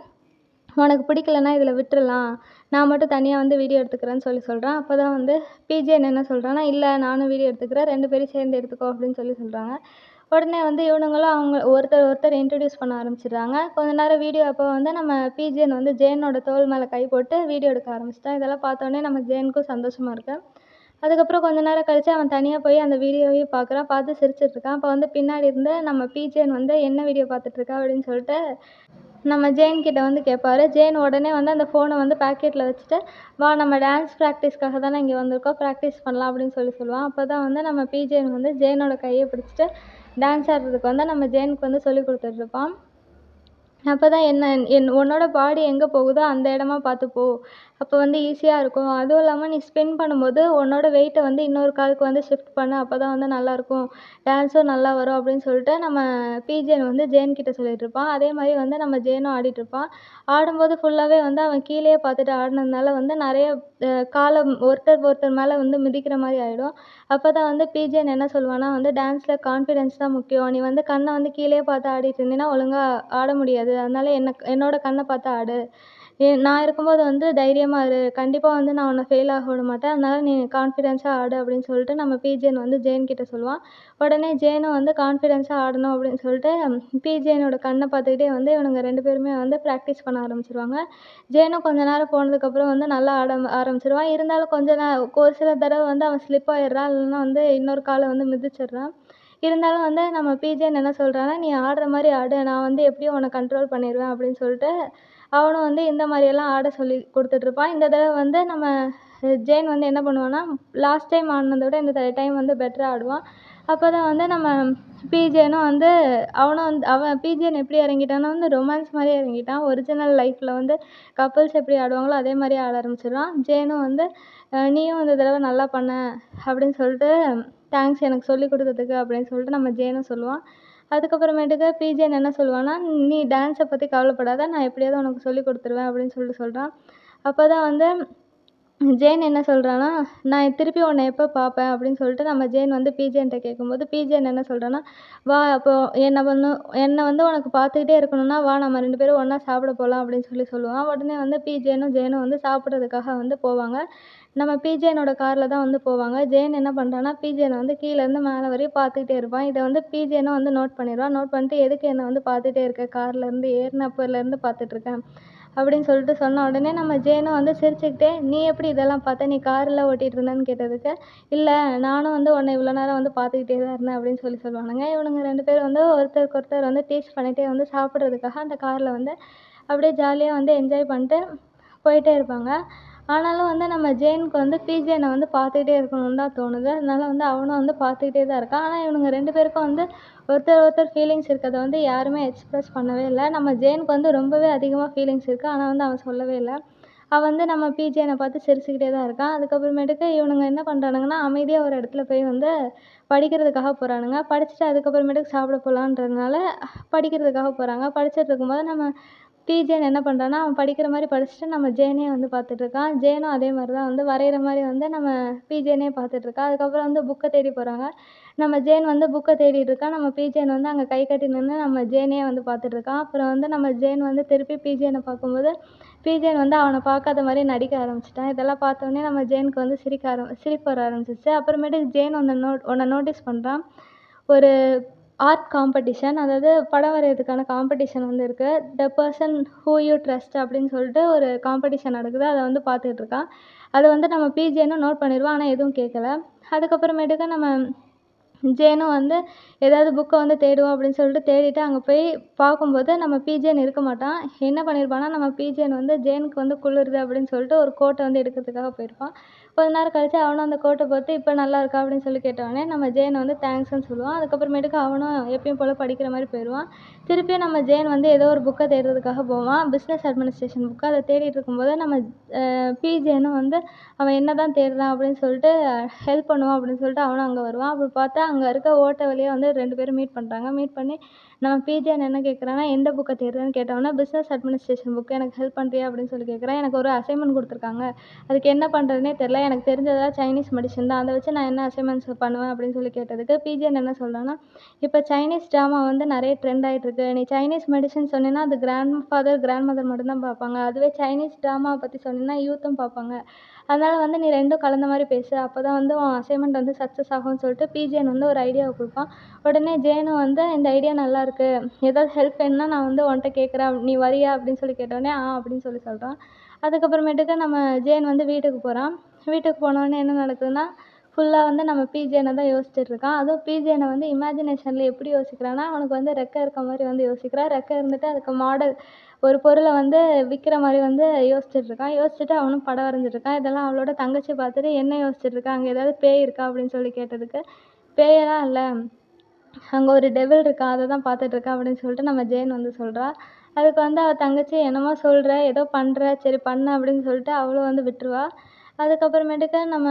உனக்கு பிடிக்கலன்னா இதில் விட்டுறலாம், நான் மட்டும் தனியாக வந்து வீடியோ எடுத்துக்கிறேன்னு சொல்கிறான். அப்போ தான் வந்து பிஜேன் என்ன சொல்கிறான்னா, இல்லை நானும் வீடியோ எடுத்துக்கிறேன், 2 பேரும் சேர்ந்து எடுத்துக்கோ அப்படின்னு சொல்கிறாங்க. உடனே வந்து இவனுங்களும் அவங்க ஒருத்தர் இன்ட்ரடியூஸ் பண்ண ஆரம்பிச்சிடுறாங்க. கொஞ்ச நேரம் வீடியோ அப்போ வந்து நம்ம பிஜேன் வந்து ஜேனோட தோள் மேலே கை போட்டு வீடியோ எடுக்க ஆரம்பிச்சிட்டான். இதெல்லாம் பார்த்தோன்னே நம்ம ஜேனுக்கும் சந்தோஷமாக இருக்கு. அதுக்கப்புறம் கொஞ்ச நேரம் கழிச்சு அவன் தனியாக போய் அந்த வீடியோவையும் பார்க்குறான். பார்த்து சிரிச்சிட்டு இருக்கான். அப்போ வந்து பின்னாடி இருந்து நம்ம பிஜேன் வந்து என்ன வீடியோ பார்த்துட்ருக்கா அப்படின்னு சொல்லிட்டு நம்ம ஜேன் கிட்ட வந்து கேட்பாரு. ஜேன் உடனே வந்து அந்த ஃபோனை வந்து பாக்கெட்டில் வச்சுட்டு, வா நம்ம டான்ஸ் ப்ராக்டிஸ்க்காக தானே இங்கே வந்திருக்கோம், ப்ராக்டிஸ் பண்ணலாம் அப்படின்னு சொல்லுவான். அப்போ தான் வந்து நம்ம பிஜேன் வந்து ஜேனோட கையை பிடிச்சிட்டு டான்ஸ் ஆடுறதுக்கு வந்து நம்ம ஜேனுக்கு வந்து சொல்லிக் கொடுத்துட்ருப்பான். அப்போ தான் உன்னோட பாடி எங்கே போகுதோ அந்த இடமா பார்த்து போ, அப்போ வந்து ஈஸியாக இருக்கும். அதுவும் இல்லாமல் நீ ஸ்பின் பண்ணும்போது உன்னோட வெயிட்டை வந்து இன்னொரு காலுக்கு வந்து ஷிஃப்ட் பண்ணு, அப்போ தான் வந்து நல்லாயிருக்கும், டான்ஸும் நல்லா வரும் அப்படின்னு சொல்லிட்டு நம்ம பிஜேன் வந்து ஜேன் கிட்ட சொல்லிகிட்ருப்பான். அதே மாதிரி வந்து நம்ம ஜேனும் ஆடிட்டுருப்பான். ஆடும்போது ஃபுல்லாகவே வந்து அவன் கீழேயே பார்த்துட்டு ஆடினதுனால வந்து நிறைய காலை ஒருத்தர் மேலே வந்து மிதிக்கிற மாதிரி ஆகிடும். அப்போ தான் வந்து பிஜேன் என்ன சொல்லுவான்னா வந்து, டான்ஸில் கான்ஃபிடென்ஸ் தான் முக்கியம், நீ வந்து கண்ணை வந்து கீழேயே பார்த்து ஆடிட்டு இருந்தீன்னா ஒழுங்காக ஆட முடியாது, அதனால என்னோட கண்ணை பார்த்து ஆடு, நான் இருக்கும்போது வந்து தைரியமாக இரு, கண்டிப்பாக வந்து நான் உன்னை ஃபெயில் ஆக விட மாட்டேன், அதனால நீ கான்ஃபிடென்ஸாக ஆடு அப்படின்னு சொல்லிட்டு நம்ம பிஜேன் வந்து ஜேன் கிட்ட சொல்லுவான். உடனே ஜேனும் வந்து கான்ஃபிடென்ஸாக ஆடணும் அப்படின்னு சொல்லிட்டு பிஜேனோட கண்ணை பார்த்துக்கிட்டே வந்து இவனுங்க 2 பேருமே வந்து ப்ராக்டிஸ் பண்ண ஆரம்பிச்சிருவாங்க. ஜேனும் கொஞ்ச நேரம் போனதுக்கப்புறம் வந்து நல்லா ஆட ஆரம்பிச்சிருவான். இருந்தாலும் ஒரு சில தடவை வந்து அவன் ஸ்லிப் ஆயிடுறான், இல்லைன்னா வந்து இன்னொரு காலை வந்து மிதிச்சிடுறான். இருந்தாலும் வந்து நம்ம பிஜேன் என்ன சொல்கிறான்னா, நீ ஆடுற மாதிரி ஆடு, நான் வந்து எப்படியும் உன்னை கண்ட்ரோல் பண்ணிடுவேன் அப்படின்னு சொல்லிட்டு அவனும் வந்து இந்த மாதிரியெல்லாம் ஆட சொல்லி கொடுத்துட்ருப்பான். இந்த தடவை வந்து நம்ம ஜேன் வந்து என்ன பண்ணுவான்னா, லாஸ்ட் டைம் ஆடினதை விட இந்த டைம் வந்து பெட்டராக ஆடுவான். அப்போ தான் வந்து நம்ம பிஜேனும் வந்து அவன் பிஜேன் எப்படி இறங்கிட்டான்னா வந்து ரொமான்ஸ் மாதிரியே இறங்கிட்டான். ஒரிஜினல் லைஃப்பில் வந்து கப்புள்ஸ் எப்படி ஆடுவாங்களோ அதே மாதிரியே ஆட ஆரம்பிச்சிடுறான். ஜேனும் வந்து நீயும் இந்த தடவை நல்லா பண்ண அப்படின்னு சொல்லிட்டு, தேங்க்ஸ் எனக்கு சொல்லிக் கொடுத்ததுக்கு அப்படின்னு சொல்லிட்டு நம்ம ஜேனும் சொல்லுவான். அதுக்கப்புறமேட்டுக்கு பிஜேன் என்ன சொல்லுவான்னா, நீ டான்ஸை பற்றி கவலைப்படாத, நான் எப்படியாவது உனக்கு சொல்லிக் கொடுத்துருவேன் அப்படின்னு சொல்கிறான். அப்போ தான் வந்து ஜேன் என்ன சொல்கிறான்னா, நான் திருப்பி உன்னை எப்போ பார்ப்பேன் அப்படின்னு சொல்லிட்டு நம்ம ஜேன் வந்து பிஜேன்ட்ட கேட்கும்போது, பிஜேன் என்ன சொல்கிறான்னா, வா அப்போ என்னை வந்து உனக்கு பார்த்துக்கிட்டே இருக்கணும்னா வா நம்ம 2 பேரும் ஒன்றா சாப்பிட போகலாம் அப்படின்னு சொல்லுவான். உடனே வந்து பிஜேனும் ஜேனும் வந்து சாப்பிட்றதுக்காக வந்து போவாங்க. நம்ம பிஜேனோட காரில் தான் வந்து போவாங்க. ஜேன் என்ன பண்ணுறான்னா, பிஜேனை வந்து கீழேருந்து மேலே வரையும் பார்த்துக்கிட்டே இருப்பான். இதை வந்து பிஜேனும் வந்து நோட் பண்ணிடுவான். நோட் பண்ணிட்டு, எதுக்கு என்னை வந்து பார்த்துட்டே இருக்க, கார்லேருந்து ஏறினப்பலேருந்து பார்த்துட்ருக்கேன் அப்படின்னு சொல்லிட்டு சொன்ன உடனே நம்ம ஜேனும் வந்து சிரிச்சுக்கிட்டே, நீ எப்படி இதெல்லாம் பார்த்த, நீ காரில் ஓட்டிகிட்டு இருந்தேன்னு கேட்டதுக்கு, இல்லை நானும் வந்து உன்னை இவ்வளோ நேரம் வந்து பார்த்துக்கிட்டே தான் இருந்தேன் அப்படின்னு சொல்லுவானுங்க. இவனுங்க 2 பேரும் வந்து ஒருத்தருக்கு ஒருத்தர் வந்து டீச் பண்ணிகிட்டே வந்து சாப்பிட்றதுக்காக அந்த காரில் வந்து அப்படியே ஜாலியாக வந்து என்ஜாய் பண்ணிட்டு போயிட்டே இருப்பாங்க. ஆனாலும் வந்து நம்ம ஜேனுக்கு வந்து பிஜேனை வந்து பார்த்துக்கிட்டே இருக்கணும்னு தான் தோணுது. அதனால வந்து அவனும் வந்து பார்த்துக்கிட்டே தான் இருக்கான். ஆனால் இவனுங்க 2 பேருக்கும் வந்து ஒருத்தர் ஃபீலிங்ஸ் இருக்கிறத வந்து யாருமே எக்ஸ்பிரஸ் பண்ணவே இல்லை. நம்ம ஜேனுக்கு வந்து ரொம்பவே அதிகமாக ஃபீலிங்ஸ் இருக்குது. ஆனால் வந்து அவன் சொல்லவே இல்லை. அவன் வந்து நம்ம பிஜேனை பார்த்து சிரிச்சுக்கிட்டே தான் இருக்கான். அதுக்கப்புறமேட்டுக்கு இவனுங்க என்ன பண்ணுறானுங்கன்னா, அமைதியாக ஒரு இடத்துல போய் வந்து படிக்கிறதுக்காக போகிறானுங்க. படிச்சுட்டு அதுக்கப்புறமேட்டுக்கு சாப்பிட போகலான்றதுனால படிக்கிறதுக்காக போகிறாங்க. படிச்சுட்டு இருக்கும்போது நம்ம பிஜேன் என்ன பண்ணுறான்னா, அவன் படிக்கிற மாதிரி படிச்சுட்டு நம்ம ஜேனையே வந்து பார்த்துட்ருக்கான். ஜேனும் அதே மாதிரி தான் வந்து வரைகிற மாதிரி வந்து நம்ம பிஜேனையே பார்த்துட்ருக்கா. அதுக்கப்புறம் வந்து புக்கை தேடி போகிறாங்க. நம்ம ஜேன் வந்து புக்கை தேடிட்டு இருக்கான். நம்ம பிஜேன் வந்து அங்கே கை கட்டி நின்று நம்ம ஜேனையே வந்து பார்த்துட்ருக்கான். அப்புறம் வந்து நம்ம ஜேன் வந்து திருப்பி பிஜேனை பார்க்கும்போது, பிஜேன் வந்து அவனை பார்க்காத மாதிரி நடிக்க ஆரம்பிச்சிட்டான். இதெல்லாம் பார்த்தோன்னே நம்ம ஜேனுக்கு வந்து சிரிப்பு வர ஆரம்பிச்சிருச்சு. அப்புறமேட்டுக்கு ஜேன் உன்னை நோட்டீஸ் பண்ணுறான். ஒரு ஆர்ட் காம்படிஷன், அதாவது படம் வரையிறதுக்கான காம்படிஷன் வந்து இருக்கு. The person who you trust அப்படின்னு சொல்லிட்டு ஒரு காம்படிஷன் நடக்குது. அத வந்து பார்த்துக்கிட்டு இருக்கான். அத வந்து நம்ம பிஜேன்னு நோட் பண்ணிருவான். ஆனா எதுவும் கேட்கல. அதுக்கப்புறமேட்டுக்கு நம்ம ஜேனும் வந்து ஏதாவது புக்கை வந்து தேடுவோம் அப்படின்னு சொல்லிட்டு தேடிட்டு அங்கே போய் பார்க்கும்போது நம்ம பிஜேன் இருக்க மாட்டான். என்ன பண்ணியிருப்பான்னா, நம்ம பிஜேன் வந்து ஜேனுக்கு வந்து குளிருது அப்படின்னு சொல்லிட்டு ஒரு கோட்டை வந்து எடுக்கிறதுக்காக போயிருப்பான். கொஞ்ச நேரம் கழிச்சு அவனும் அந்த கோட்டை பார்த்து இப்போ நல்லா இருக்கா அப்படின்னு சொல்லி கேட்டவொடனே நம்ம ஜேன் வந்து தேங்க்ஸ்ன்னு சொல்லுவான். அதுக்கப்புறமேட்டுக்கு அவனும் எப்பயும் போல் படிக்கிற மாதிரி போயிடுவான். திருப்பியும் நம்ம ஜேன் வந்து ஏதோ ஒரு புக்கை தேடுறதுக்காக போவான். பிஸ்னஸ் அட்மினிஸ்ட்ரேஷன் புக்கை அதை தேடிட்டு இருக்கும்போது நம்ம பிஜேனும் வந்து அவன் என்ன தான் தேடுறான் அப்படின்னு சொல்லிட்டு ஹெல்ப் பண்ணுவான் அப்படின்னு சொல்லிட்டு அவனும் அங்கே வருவான். அப்படி பார்த்தா அங்கே இருக்க ஓட்டை வழியா வந்து 2 பேரும் மீட் பண்ணுறாங்க. மீட் பண்ணி நம்ம பிஜேன் என்ன கேட்குறான்னா, எந்த புக்கை தேடுறேன்னு கேட்டவொடனே, பிஸ்னஸ் அட்மினிஸ்ட்ரேஷன் புக்கு எனக்கு ஹெல்ப் பண்ணுறியா அப்படின்னு சொல்லி கேட்குறான். எனக்கு ஒரு அசைன்மெண்ட் கொடுத்துருக்காங்க. அதுக்கு என்ன பண்ணுறதுனே தெரில. எனக்கு தெரிஞ்சதா சைனீஸ் மெடிசன் தான். அதை வச்சு நான் என்ன அசைன்மெண்ட்ஸ் பண்ணுவேன் அப்படின்னு சொல்லி கேட்டதுக்கு பிஜேன் என்ன சொல்கிறான்னா, இப்போ சைனீஸ் ட்ராமா வந்து நிறைய ட்ரெண்ட் ஆகிட்டு இருக்கு. நீ சைனீஸ் மெடிசன் சொன்னீன்னா அது கிராண்ட் ஃபாதர் கிராண்ட் மதர் மட்டும்தான் பார்ப்பாங்க. அதுவே சைனீஸ் ட்ராமாவை பற்றி சொன்னீங்கன்னா யூத்தும் பார்ப்பாங்க. அதனால் வந்து நீ 2ம் கலந்த மாதிரி பேசு. அப்போ தான் வந்து உன் அசைன்மெண்ட் வந்து சக்ஸஸ் ஆகும்னு சொல்லிட்டு பிஜேன் வந்து ஒரு ஐடியாவை கொடுப்பான். உடனே ஜேனும் வந்து இந்த ஐடியா நல்லாயிருக்கு. ஏதாவது ஹெல்ப் வேணும்னா நான் வந்து உன்கிட்ட கேட்குறேன். நீ வரியா அப்படின்னு சொல்லி கேட்டோடனே அப்படின்னு சொல்லி சொல்கிறான். அதுக்கப்புறமேட்டுக்கு நம்ம ஜேன் வந்து வீட்டுக்கு போகிறான். வீட்டுக்கு போனோடனே என்ன நடக்குதுன்னா, ஃபுல்லாக வந்து நம்ம பிஜேனை தான் யோசிச்சுட்டு இருக்கான். அதுவும் பிஜேனை வந்து இமேஜினேஷனில் எப்படி யோசிக்கிறான்னா, அவனுக்கு வந்து ரெக்கை இருக்க மாதிரி வந்து யோசிக்கிறான். ரெக்கை இருந்துட்டு அதுக்கு மாடல் ஒரு பொருளை வந்து விற்கிற மாதிரி வந்து யோசிச்சுட்டு இருக்கான். யோசிச்சுட்டு அவனும் படம் வரைஞ்சிட்டு இருக்கான். இதெல்லாம் அவளோட தங்கச்சி பார்த்துட்டு என்ன யோசிச்சுட்டு இருக்கா, அங்கே ஏதாவது பேய் இருக்கா அப்படின்னு சொல்லி கேட்டதுக்கு, பேயெல்லாம் இல்லை, அங்கே ஒரு டெவில் இருக்கா, அதை தான் பார்த்துட்டு இருக்கா அப்படின்னு சொல்லிட்டு நம்ம ஜேன் வந்து சொல்கிறா. அதுக்கு வந்து அவள் தங்கச்சி என்னமோ சொல்கிற, ஏதோ பண்ணுற, சரி பண்ணு அப்படின்னு சொல்லிட்டு அவளும் வந்து விட்டுருவா. அதுக்கப்புறமேட்டுக்கு நம்ம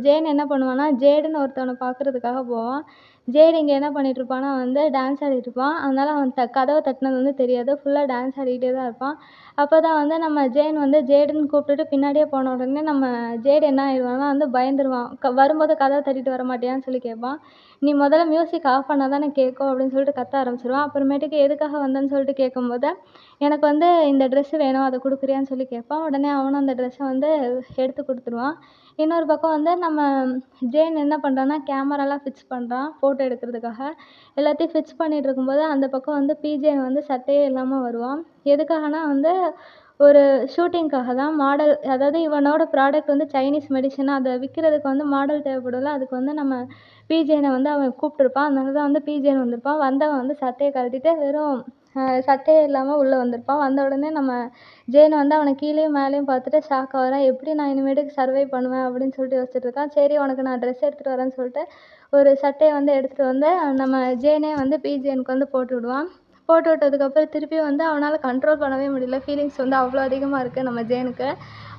ஜேன் என்ன பண்ணுவான்னா, ஜேடுன்னு ஒருத்தவனை பார்க்குறதுக்காக போவான். ஜேடு இங்கே என்ன பண்ணிகிட்ருப்பான்னா வந்து டான்ஸ் ஆடிட்டுருப்பான். அதனால் அவன் கதவை தட்டினது வந்து தெரியாது. ஃபுல்லாக டான்ஸ் ஆடிக்கிட்டே தான் இருப்பான். அப்போ தான் வந்து நம்ம ஜேன் வந்து ஜேடுன்னு கூப்பிட்டுட்டு பின்னாடியே போன உடனே நம்ம ஜேடு என்ன ஆயிடுவான்னா வந்து பயந்துருவான். வரும்போது கதவை தட்டிட்டு வர மாட்டியான்னு சொல்லி கேட்பான். நீ முதல்ல மியூசிக் ஆஃப் பண்ணால் தானே கேட்கும் அப்படின்னு சொல்லிட்டு கத்த ஆரம்பிச்சிருவான். அப்புறமேட்டுக்கு எதுக்காக வந்தேன்னு சொல்லிட்டு கேட்கும்போது, எனக்கு வந்து இந்த ட்ரெஸ்ஸு வேணும், அதை கொடுக்குறியான்னு சொல்லி கேட்பான். உடனே அவனும் அந்த ட்ரெஸ்ஸை வந்து எடுத்து கொடுத்துருவான். இன்னொரு பக்கம் வந்து நம்ம ஜேன் என்ன பண்ணுறான்னா, கேமராலாம் ஃபிக்ஸ் பண்ணுறான் ஃபோட்டோ எடுக்கிறதுக்காக. எல்லாத்தையும் ஃபிக்ஸ் பண்ணிகிட்டு இருக்கும்போது அந்த பக்கம் வந்து பிஜே வந்து சட்டையே இல்லாமல் வருவான். எதுக்காகனா வந்து ஒரு ஷூட்டிங்காக தான். மாடல், அதாவது இவனோட ப்ராடக்ட் வந்து சைனீஸ் மெடிசன், அதை விற்கிறதுக்கு வந்து மாடல் தேவைப்படும்ல. அதுக்கு வந்து நம்ம பிஜேனை வந்து அவன் கூப்பிட்டுருப்பான். அதனால தான் வந்து பிஜேன்னு வந்திருப்பான். வந்தவன் வந்து சட்டையை கழட்டிட்டு வெறும் சட்டையே இல்லாமல் உள்ளே வந்திருப்பான். வந்த உடனே நம்ம ஜேன் வந்து அவனை கீழேயும் மேலேயும் பார்த்துட்டு ஷாக் ஆகுறான். எப்படி நான் இனிமேட்டுக்கு சர்வை பண்ணுவேன் அப்படின்னு சொல்லிட்டு யோசிச்சுட்டு இருக்கான். சரி உனக்கு நான் ட்ரெஸ் எடுத்துகிட்டு வரேன்னு சொல்லிட்டு ஒரு சட்டையை வந்து எடுத்துகிட்டு வந்து நம்ம ஜேனே வந்து பிஜேனுக்கு வந்து போட்டு விடுவான். போட்டு விட்டதுக்கப்புறம் திருப்பியும் வந்து அவனால் கண்ட்ரோல் பண்ணவே முடியல. ஃபீலிங்ஸ் வந்து அவ்வளோ அதிகமாக இருக்குது நம்ம ஜேனுக்கு.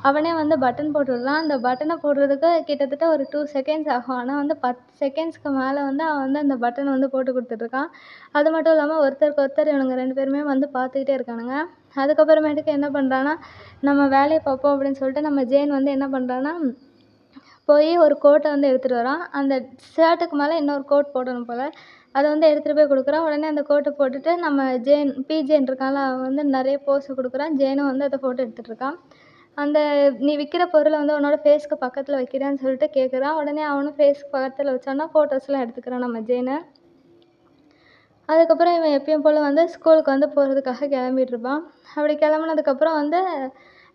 அவனே வந்து பட்டன் போட்டு விடலாம். அந்த பட்டனை போடுறதுக்கு கிட்டத்தட்ட ஒரு 2 செகண்ட்ஸ் ஆகும். ஆனால் வந்து 10 செகண்ட்ஸ்க்கு மேலே வந்து அவன் வந்து அந்த பட்டனை வந்து போட்டு கொடுத்துட்ருக்கான். அது மட்டும் இல்லாமல் ஒருத்தருக்கு ஒருத்தர் இவனுங்க 2 பேருமே வந்து பார்த்துக்கிட்டே இருக்கானுங்க. அதுக்கப்புறமேட்டுக்கு என்ன பண்ணுறான்னா, நம்ம வேலையை பார்ப்போம் அப்படின்னு சொல்லிட்டு நம்ம ஜேன் வந்து என்ன பண்ணுறான்னா, போய் ஒரு கோட்டை வந்து எடுத்துகிட்டு வரான். அந்த ஷர்ட்டுக்கு மேலே இன்னொரு கோட் போடணும் போல். அதை வந்து எடுத்துகிட்டு போய் கொடுக்குறான். உடனே அந்த கோட்டை போட்டுட்டு நம்ம பிஜேன் இருக்கான்ல, அவன் வந்து நிறைய போஸ் கொடுக்குறான். ஜேனும் வந்து அதை ஃபோட்டோ எடுத்துகிட்டு இருக்கான். அந்த நீ விற்கிற பொருளை வந்து உன்னோட ஃபேஸ்க்கு பக்கத்தில் வைக்கிறியான்னு சொல்லிட்டு கேட்குறான். உடனே அவனும் ஃபேஸ்க்கு பக்கத்தில் வச்சான்னா ஃபோட்டோஸ்லாம் எடுத்துக்கிறான் நம்ம ஜேனை. அதுக்கப்புறம் இவன் எப்பயும் போல் வந்து ஸ்கூலுக்கு வந்து போகிறதுக்காக கிளம்பிட்டுருப்பான். அப்படி கிளம்புனதுக்கப்புறம் வந்து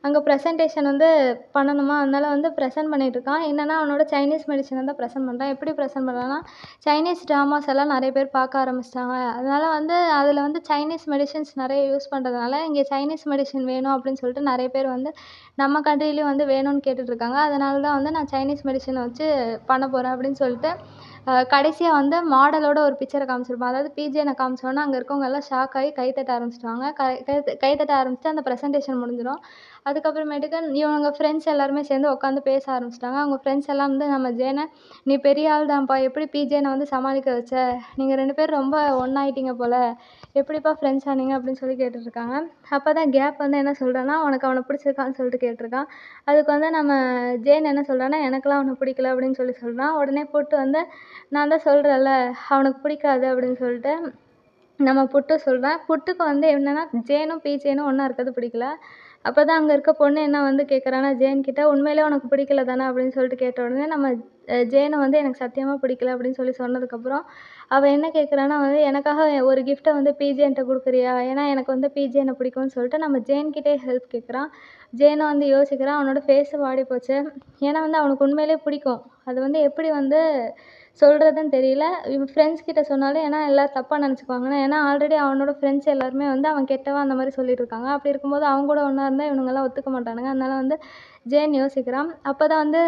அங்கே ப்ரெசன்டேஷன் வந்து பண்ணணுமா, அதனால் வந்து ப்ரெசென்ட் பண்ணிகிட்ருக்கான். என்னென்னா அவனோட சைனீஸ் மெடிசனை தான் ப்ரெசென்ட் பண்ணுறான். எப்படி ப்ரெசென்ட் பண்ணுறான்னா, சைனீஸ் ட்ராமாஸ் எல்லாம் நிறைய பேர் பார்க்க ஆரம்பிச்சிட்டாங்க. அதனால் வந்து அதில் வந்து சைனீஸ் மெடிசின்ஸ் நிறைய யூஸ் பண்ணுறதுனால இங்கே சைனீஸ் மெடிசன் வேணும் அப்படின்னு சொல்லிட்டு நிறைய பேர் வந்து நம்ம கண்ட்ரிலையும் வந்து வேணும்னு கேட்டுட்ருக்காங்க. அதனால தான் வந்து நான் சைனீஸ் மெடிசனை வச்சு பண்ண போகிறேன் அப்படின்னு சொல்லிட்டு கடைசியாக வந்து மாடலோட ஒரு பிக்சரை காமிச்சிருப்பான். அதாவது பிஜேனை காமிச்சோன்னே அங்கே இருக்கவங்க எல்லாம் ஷாக் ஆகி கைத்தட்ட ஆரம்பிச்சிடுவாங்க. கைத்தட்ட ஆரம்பிச்சுட்டு அந்த ப்ரெசன்டேஷன் முடிஞ்சிடும். அதுக்கப்புறமேட்டுக்கு இவங்க ஃப்ரெண்ட்ஸ் எல்லாருமே சேர்ந்து உட்காந்து பேச ஆரம்பிச்சிட்டாங்க. அவங்க ஃப்ரெண்ட்ஸ் எல்லாம் வந்து நம்ம ஜேனை, நீ பெரிய ஆள் தான்ப்பா, எப்படி பிஜேனை வந்து சமாளிக்க வச்ச, நீங்கள் 2 பேரும் ரொம்ப ஒன்றாயிட்டீங்க போல், எப்படிப்பா ஃப்ரெண்ட்ஸ் ஆனீங்க அப்படின்னு சொல்லி கேட்டுட்ருக்காங்க. அப்போ தான் கேப் வந்து என்ன சொல்கிறான்னா, உனக்கு அவனை பிடிச்சிருக்கான்னு சொல்லிட்டு கேட்டிருக்கான். அதுக்கு வந்து நம்ம ஜேன் என்ன சொல்கிறான்னா, எனக்கெல்லாம் அவனை பிடிக்கல அப்படின்னு சொல்லி சொல்கிறான். உடனே புட்டு வந்து, நான் தான் சொல்கிறேன்ல அவனுக்கு பிடிக்காது அப்படின்னு சொல்லிட்டு நம்ம புட்டு சொல்கிறேன். புட்டுக்கு வந்து என்னென்னா ஜேனும் பிஜேனும் ஒன்றா இருக்கிறது பிடிக்கல. அப்போ தான் அங்கே இருக்க பொண்ணு என்ன வந்து கேட்குறான்னா ஜெயன் கிட்ட, "உண்மையிலே உனக்கு பிடிக்கல தானே?" அப்படின்னு சொல்லிட்டு கேட்ட உடனே நம்ம ஜெயனை வந்து எனக்கு சத்தியமா பிடிக்கல அப்படின்னு சொல்லி சொன்னதுக்கப்புறம், அவள் என்ன கேட்குறான்னா வந்து, "எனக்காக ஒரு கிஃப்ட்ட வந்து பிஜேன்ட்ட குடுக்குறியா? ஏன்னா எனக்கு வந்து பிஜேன பிடிக்கும்னு" சொல்லிட்டு நம்ம ஜெயன்கிட்டயே ஹெல்ப் கேட்குறான். ஜெயனும் வந்து யோசிக்கிறான். அவனோட ஃபேஸும் வாடி போச்சு. ஏன்னா வந்து அவனுக்கு உண்மையிலேயே பிடிக்கும். அது வந்து எப்படி வந்து சொல்றதுன்னு தெரியல. இவன் ஃப்ரெண்ட்ஸ் கிட்ட சொன்னாலும் ஏன்னா எல்லாரும் தப்பா நெனச்சுக்குவாங்கன்னு. ஏன்னா ஆல்ரெடி அவனோட ஃப்ரெண்ட்ஸ் எல்லாருமே வந்து அவன் கெட்டவன் அந்த மாரி சொல்லிட்டு இருக்காங்க. அப்படி இருக்கும்போது அவங்க கூட ஒண்ணா இருந்தா இவனுங்கலாம் ஒத்துக்க மாட்டானுங்க. அதனால வந்து ஜெயன் யோசிக்கிறான். அப்பதான் வந்து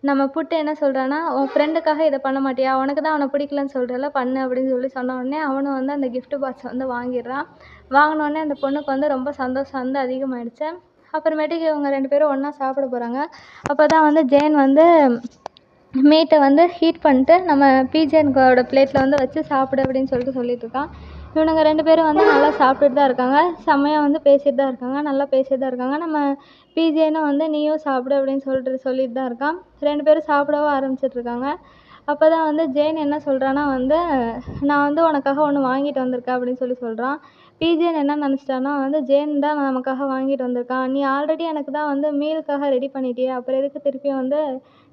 நம்ம புட்டு என்ன சொல்றான்னா, "உன் ஃப்ரெண்டுக்காக இத பண்ண மாட்டியா? உனக்கு தான் அவன பிடிக்கலன்னு சொல்றல்ல, பண்ணு" அப்படின்னு சொல்லி சொன்ன உடனே அவனும் வந்து அந்த கிஃப்ட் பாக்ஸ வந்து வாங்கிடுறான். வாங்குன உடனே அந்த பொண்ணுக்கு வந்து ரொம்ப சந்தோஷம் வந்து அதிகமாயிடுச்சு. அப்புறமேட்டுக்கு இவங்க 2 பேரும் ஒண்ணா சாப்பிட போறாங்க. அப்பதான் வந்து ஜெயன் வந்து மீட்டை வந்து ஹீட் பண்ணிட்டு நம்ம பிஜிஎன்கோட பிளேட்டில் வந்து வச்சு சாப்பிடு அப்படின்னு சொல்லிட்டு சொல்லிட்டு இருக்கான். இவனுங்க 2 பேரும் வந்து நல்லா சாப்பிட்டுட்டு தான் இருக்காங்க. செம்மையாக வந்து பேசிட்டு தான் இருக்காங்க. நல்லா பேசிட்டு தான் இருக்காங்க. நம்ம பிஜேனும் வந்து நீயும் சாப்பிடு அப்படின்னு சொல்லிட்டு தான் இருக்கான். 2 பேரும் சாப்பிடவும் ஆரம்பிச்சிட்டு இருக்காங்க. அப்போ தான் வந்து ஜெயின் என்ன சொல்கிறான்னா வந்து, நான் வந்து உனக்காக ஒன்று வாங்கிட்டு வந்திருக்கேன் அப்படின்னு சொல்கிறான். பிஜேன் என்ன நினச்சிட்டான்னா வந்து ஜெயின் தான் நமக்காக வாங்கிட்டு வந்திருக்கான். நீ ஆல்ரெடி எனக்கு தான் வந்து மீலுக்காக ரெடி பண்ணிட்டியே, அப்புறம் எதுக்கு திருப்பியும் வந்து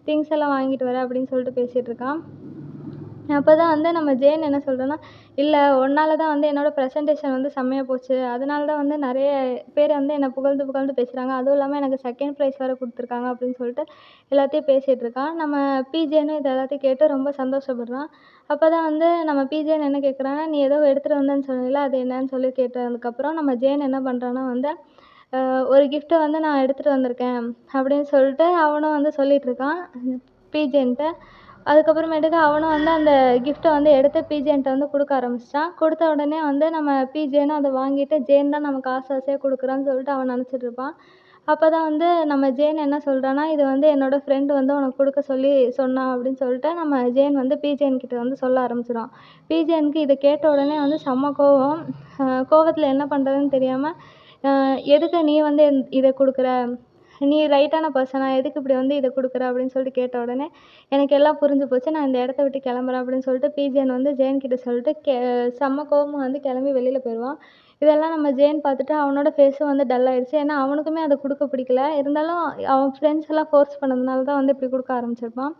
திங்ஸ் எல்லாம் வாங்கிட்டு வர அப்படின்னு சொல்லிட்டு பேசிகிட்டு இருக்கான். அப்போ தான் வந்து நம்ம ஜெயன் என்ன சொல்கிறோன்னா, இல்லை உன்னால தான் வந்து என்னோடய ப்ரெசன்டேஷன் வந்து செம்மையாக போச்சு. அதனால தான் வந்து நிறைய பேர் வந்து என்னை புகழ்ந்து புகழ்ந்து பேசுகிறாங்க. அதுவும் இல்லாமல் எனக்கு செகண்ட் ப்ரைஸ் வேறு கொடுத்துருக்காங்க அப்படின்னு சொல்லிட்டு எல்லாத்தையும் பேசிகிட்டு இருக்கான். நம்ம பிஜேனும் இது எல்லாத்தையும் கேட்டு ரொம்ப சந்தோஷப்படுறான். அப்போ தான் வந்து நம்ம பிஜேன் என்ன கேட்குறான்னா, நீ ஏதோ எடுத்துகிட்டு வந்தேன்னு சொன்னீல, அது என்னன்னு சொல்லி கேட்டதுக்கப்புறம் நம்ம ஜெயன் என்ன பண்ணுறான்னா வந்து, ஒரு கிஃப்ட்டை வந்து நான் எடுத்துகிட்டு வந்திருக்கேன் அப்படின்னு சொல்லிட்டு அவனும் வந்து சொல்லிகிட்ருக்கான் பிஜேன்ட்ட. அதுக்கப்புறமேட்டுக்கு அவனும் வந்து அந்த கிஃப்ட்டை வந்து எடுத்து பிஜேன்ட்ட வந்து கொடுக்க ஆரம்பிச்சிட்டான். கொடுத்த உடனே வந்து நம்ம பிஜேனும் அதை வாங்கிட்டு ஜேன் தான் நமக்கு ஆசை ஆசையாக கொடுக்குறான்னு சொல்லிட்டு அவன் நினச்சிட்டு இருப்பான். அப்போ தான் வந்து நம்ம ஜேன் என்ன சொல்கிறான்னா, இது வந்து என்னோடய ஃப்ரெண்டு வந்து உனக்கு கொடுக்க சொல்லி சொன்னான் அப்படின்னு சொல்லிட்டு நம்ம ஜேன் வந்து பிஜேன் கிட்ட வந்து சொல்ல ஆரம்பிச்சிடுவான். பிஜேனுக்கு இதை கேட்ட உடனே வந்து செம்ம கோவம். கோவத்தில் என்ன பண்ணுறதுன்னு தெரியாமல், எதுக்கு நீ வந்து இதை கொடுக்குற? நீ ரைட்டான பர்சனா? எதுக்கு இப்படி வந்து இதை கொடுக்குற? அப்படின்னு சொல்லிட்டு கேட்ட உடனே, எனக்கு எல்லாம் புரிஞ்சு போச்சு. நான் இந்த இடத்த விட்டு கிளம்புறேன் அப்படின்னு சொல்லிட்டு பிஜேன் வந்து ஜெயன் கிட்ட சொல்லிட்டு செம்ம கோவமா வந்து கிளம்பி வெளியில போயிடுவான். இதெல்லாம் நம்ம ஜெயன் பார்த்துட்டு அவனோட ஃபேஸும் வந்து டல் ஆயிடுச்சு. ஏன்னா அவனுக்குமே அதை கொடுக்க பிடிக்கல. இருந்தாலும் அவன் ஃப்ரெண்ட்ஸ் எல்லாம் ஃபோர்ஸ் பண்ணதுனால தான் வந்து இப்படி கொடுக்க ஆரம்பிச்சிருப்பான்.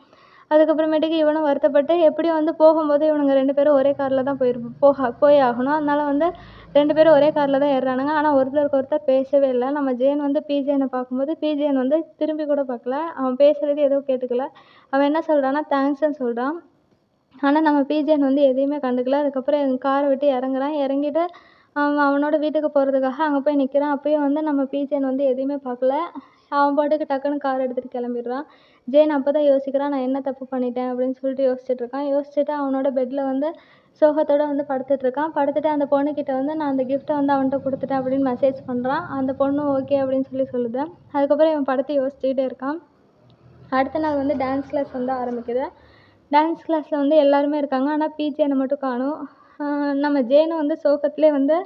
அதுக்கப்புறமேட்டுக்கு இவனும் வருத்தப்பட்டு எப்படியும் வந்து போகும்போது இவனுங்க 2 பேரும் ஒரே கார்ல தான் போய் ஆகணும். அதனால வந்து 2 பேரும் ஒரே கார்ல தான் ஏறுறானுங்க. ஆனா ஒருத்தருக்கு ஒருத்தர் பேசவே இல்ல. நம்ம ஜெயன் வந்து பிஜேன பார்க்கும்போது பிஜேன் வந்து திரும்பி கூட பார்க்கல. அவன் பேசுறது எதுவும் கேட்டுக்கல. அவன் என்ன சொல்றான்னா, தேங்க்ஸ்ன்னு சொல்றான். ஆனா நம்ம பிஜேன் வந்து எதையுமே கண்டுக்கல. அதுக்கப்புறம் காரை விட்டு இறங்குறான். இறங்கிட்டு அவன் அவனோட வீட்டுக்கு போறதுக்காக அங்க போய் நிக்கிறான். அப்பயும் வந்து நம்ம பிஜேன் வந்து எதையுமே பார்க்கல. அவன் பாட்டுக்கு டக்குன்னு கார் எடுத்துட்டு கிளம்பிடுறான். ஜெயன் அப்பதான் யோசிக்கிறான், நான் என்ன தப்பு பண்ணிட்டேன் அப்படின்னு சொல்லிட்டு யோசிச்சுட்டு இருக்கான். யோசிச்சுட்டு அவனோட பெட்ல வந்து சோகத்தோட வந்து படுத்துட்டு இருக்கான். படுத்துட்டு அந்த பொண்ணுகிட்ட வந்து நான் அந்த கிஃப்ட்டை வந்து அவன்கிட்ட கொடுத்துட்டேன் அப்படின்னு மெசேஜ் பண்றான். அந்த பொண்ணும் ஓகே அப்படின்னு சொல்லுது. அதுக்கப்புறம் இவன் படுத்து யோசிச்சுக்கிட்டே இருக்கான். அடுத்த நாள் வந்து டான்ஸ் கிளாஸ் வந்து ஆரம்பிக்குது. டான்ஸ் கிளாஸில் வந்து எல்லாருமே இருக்காங்க. ஆனால் பிஜேனை மட்டும் காணோம். நம்ம ஜேனும் வந்து சோகத்திலே வந்து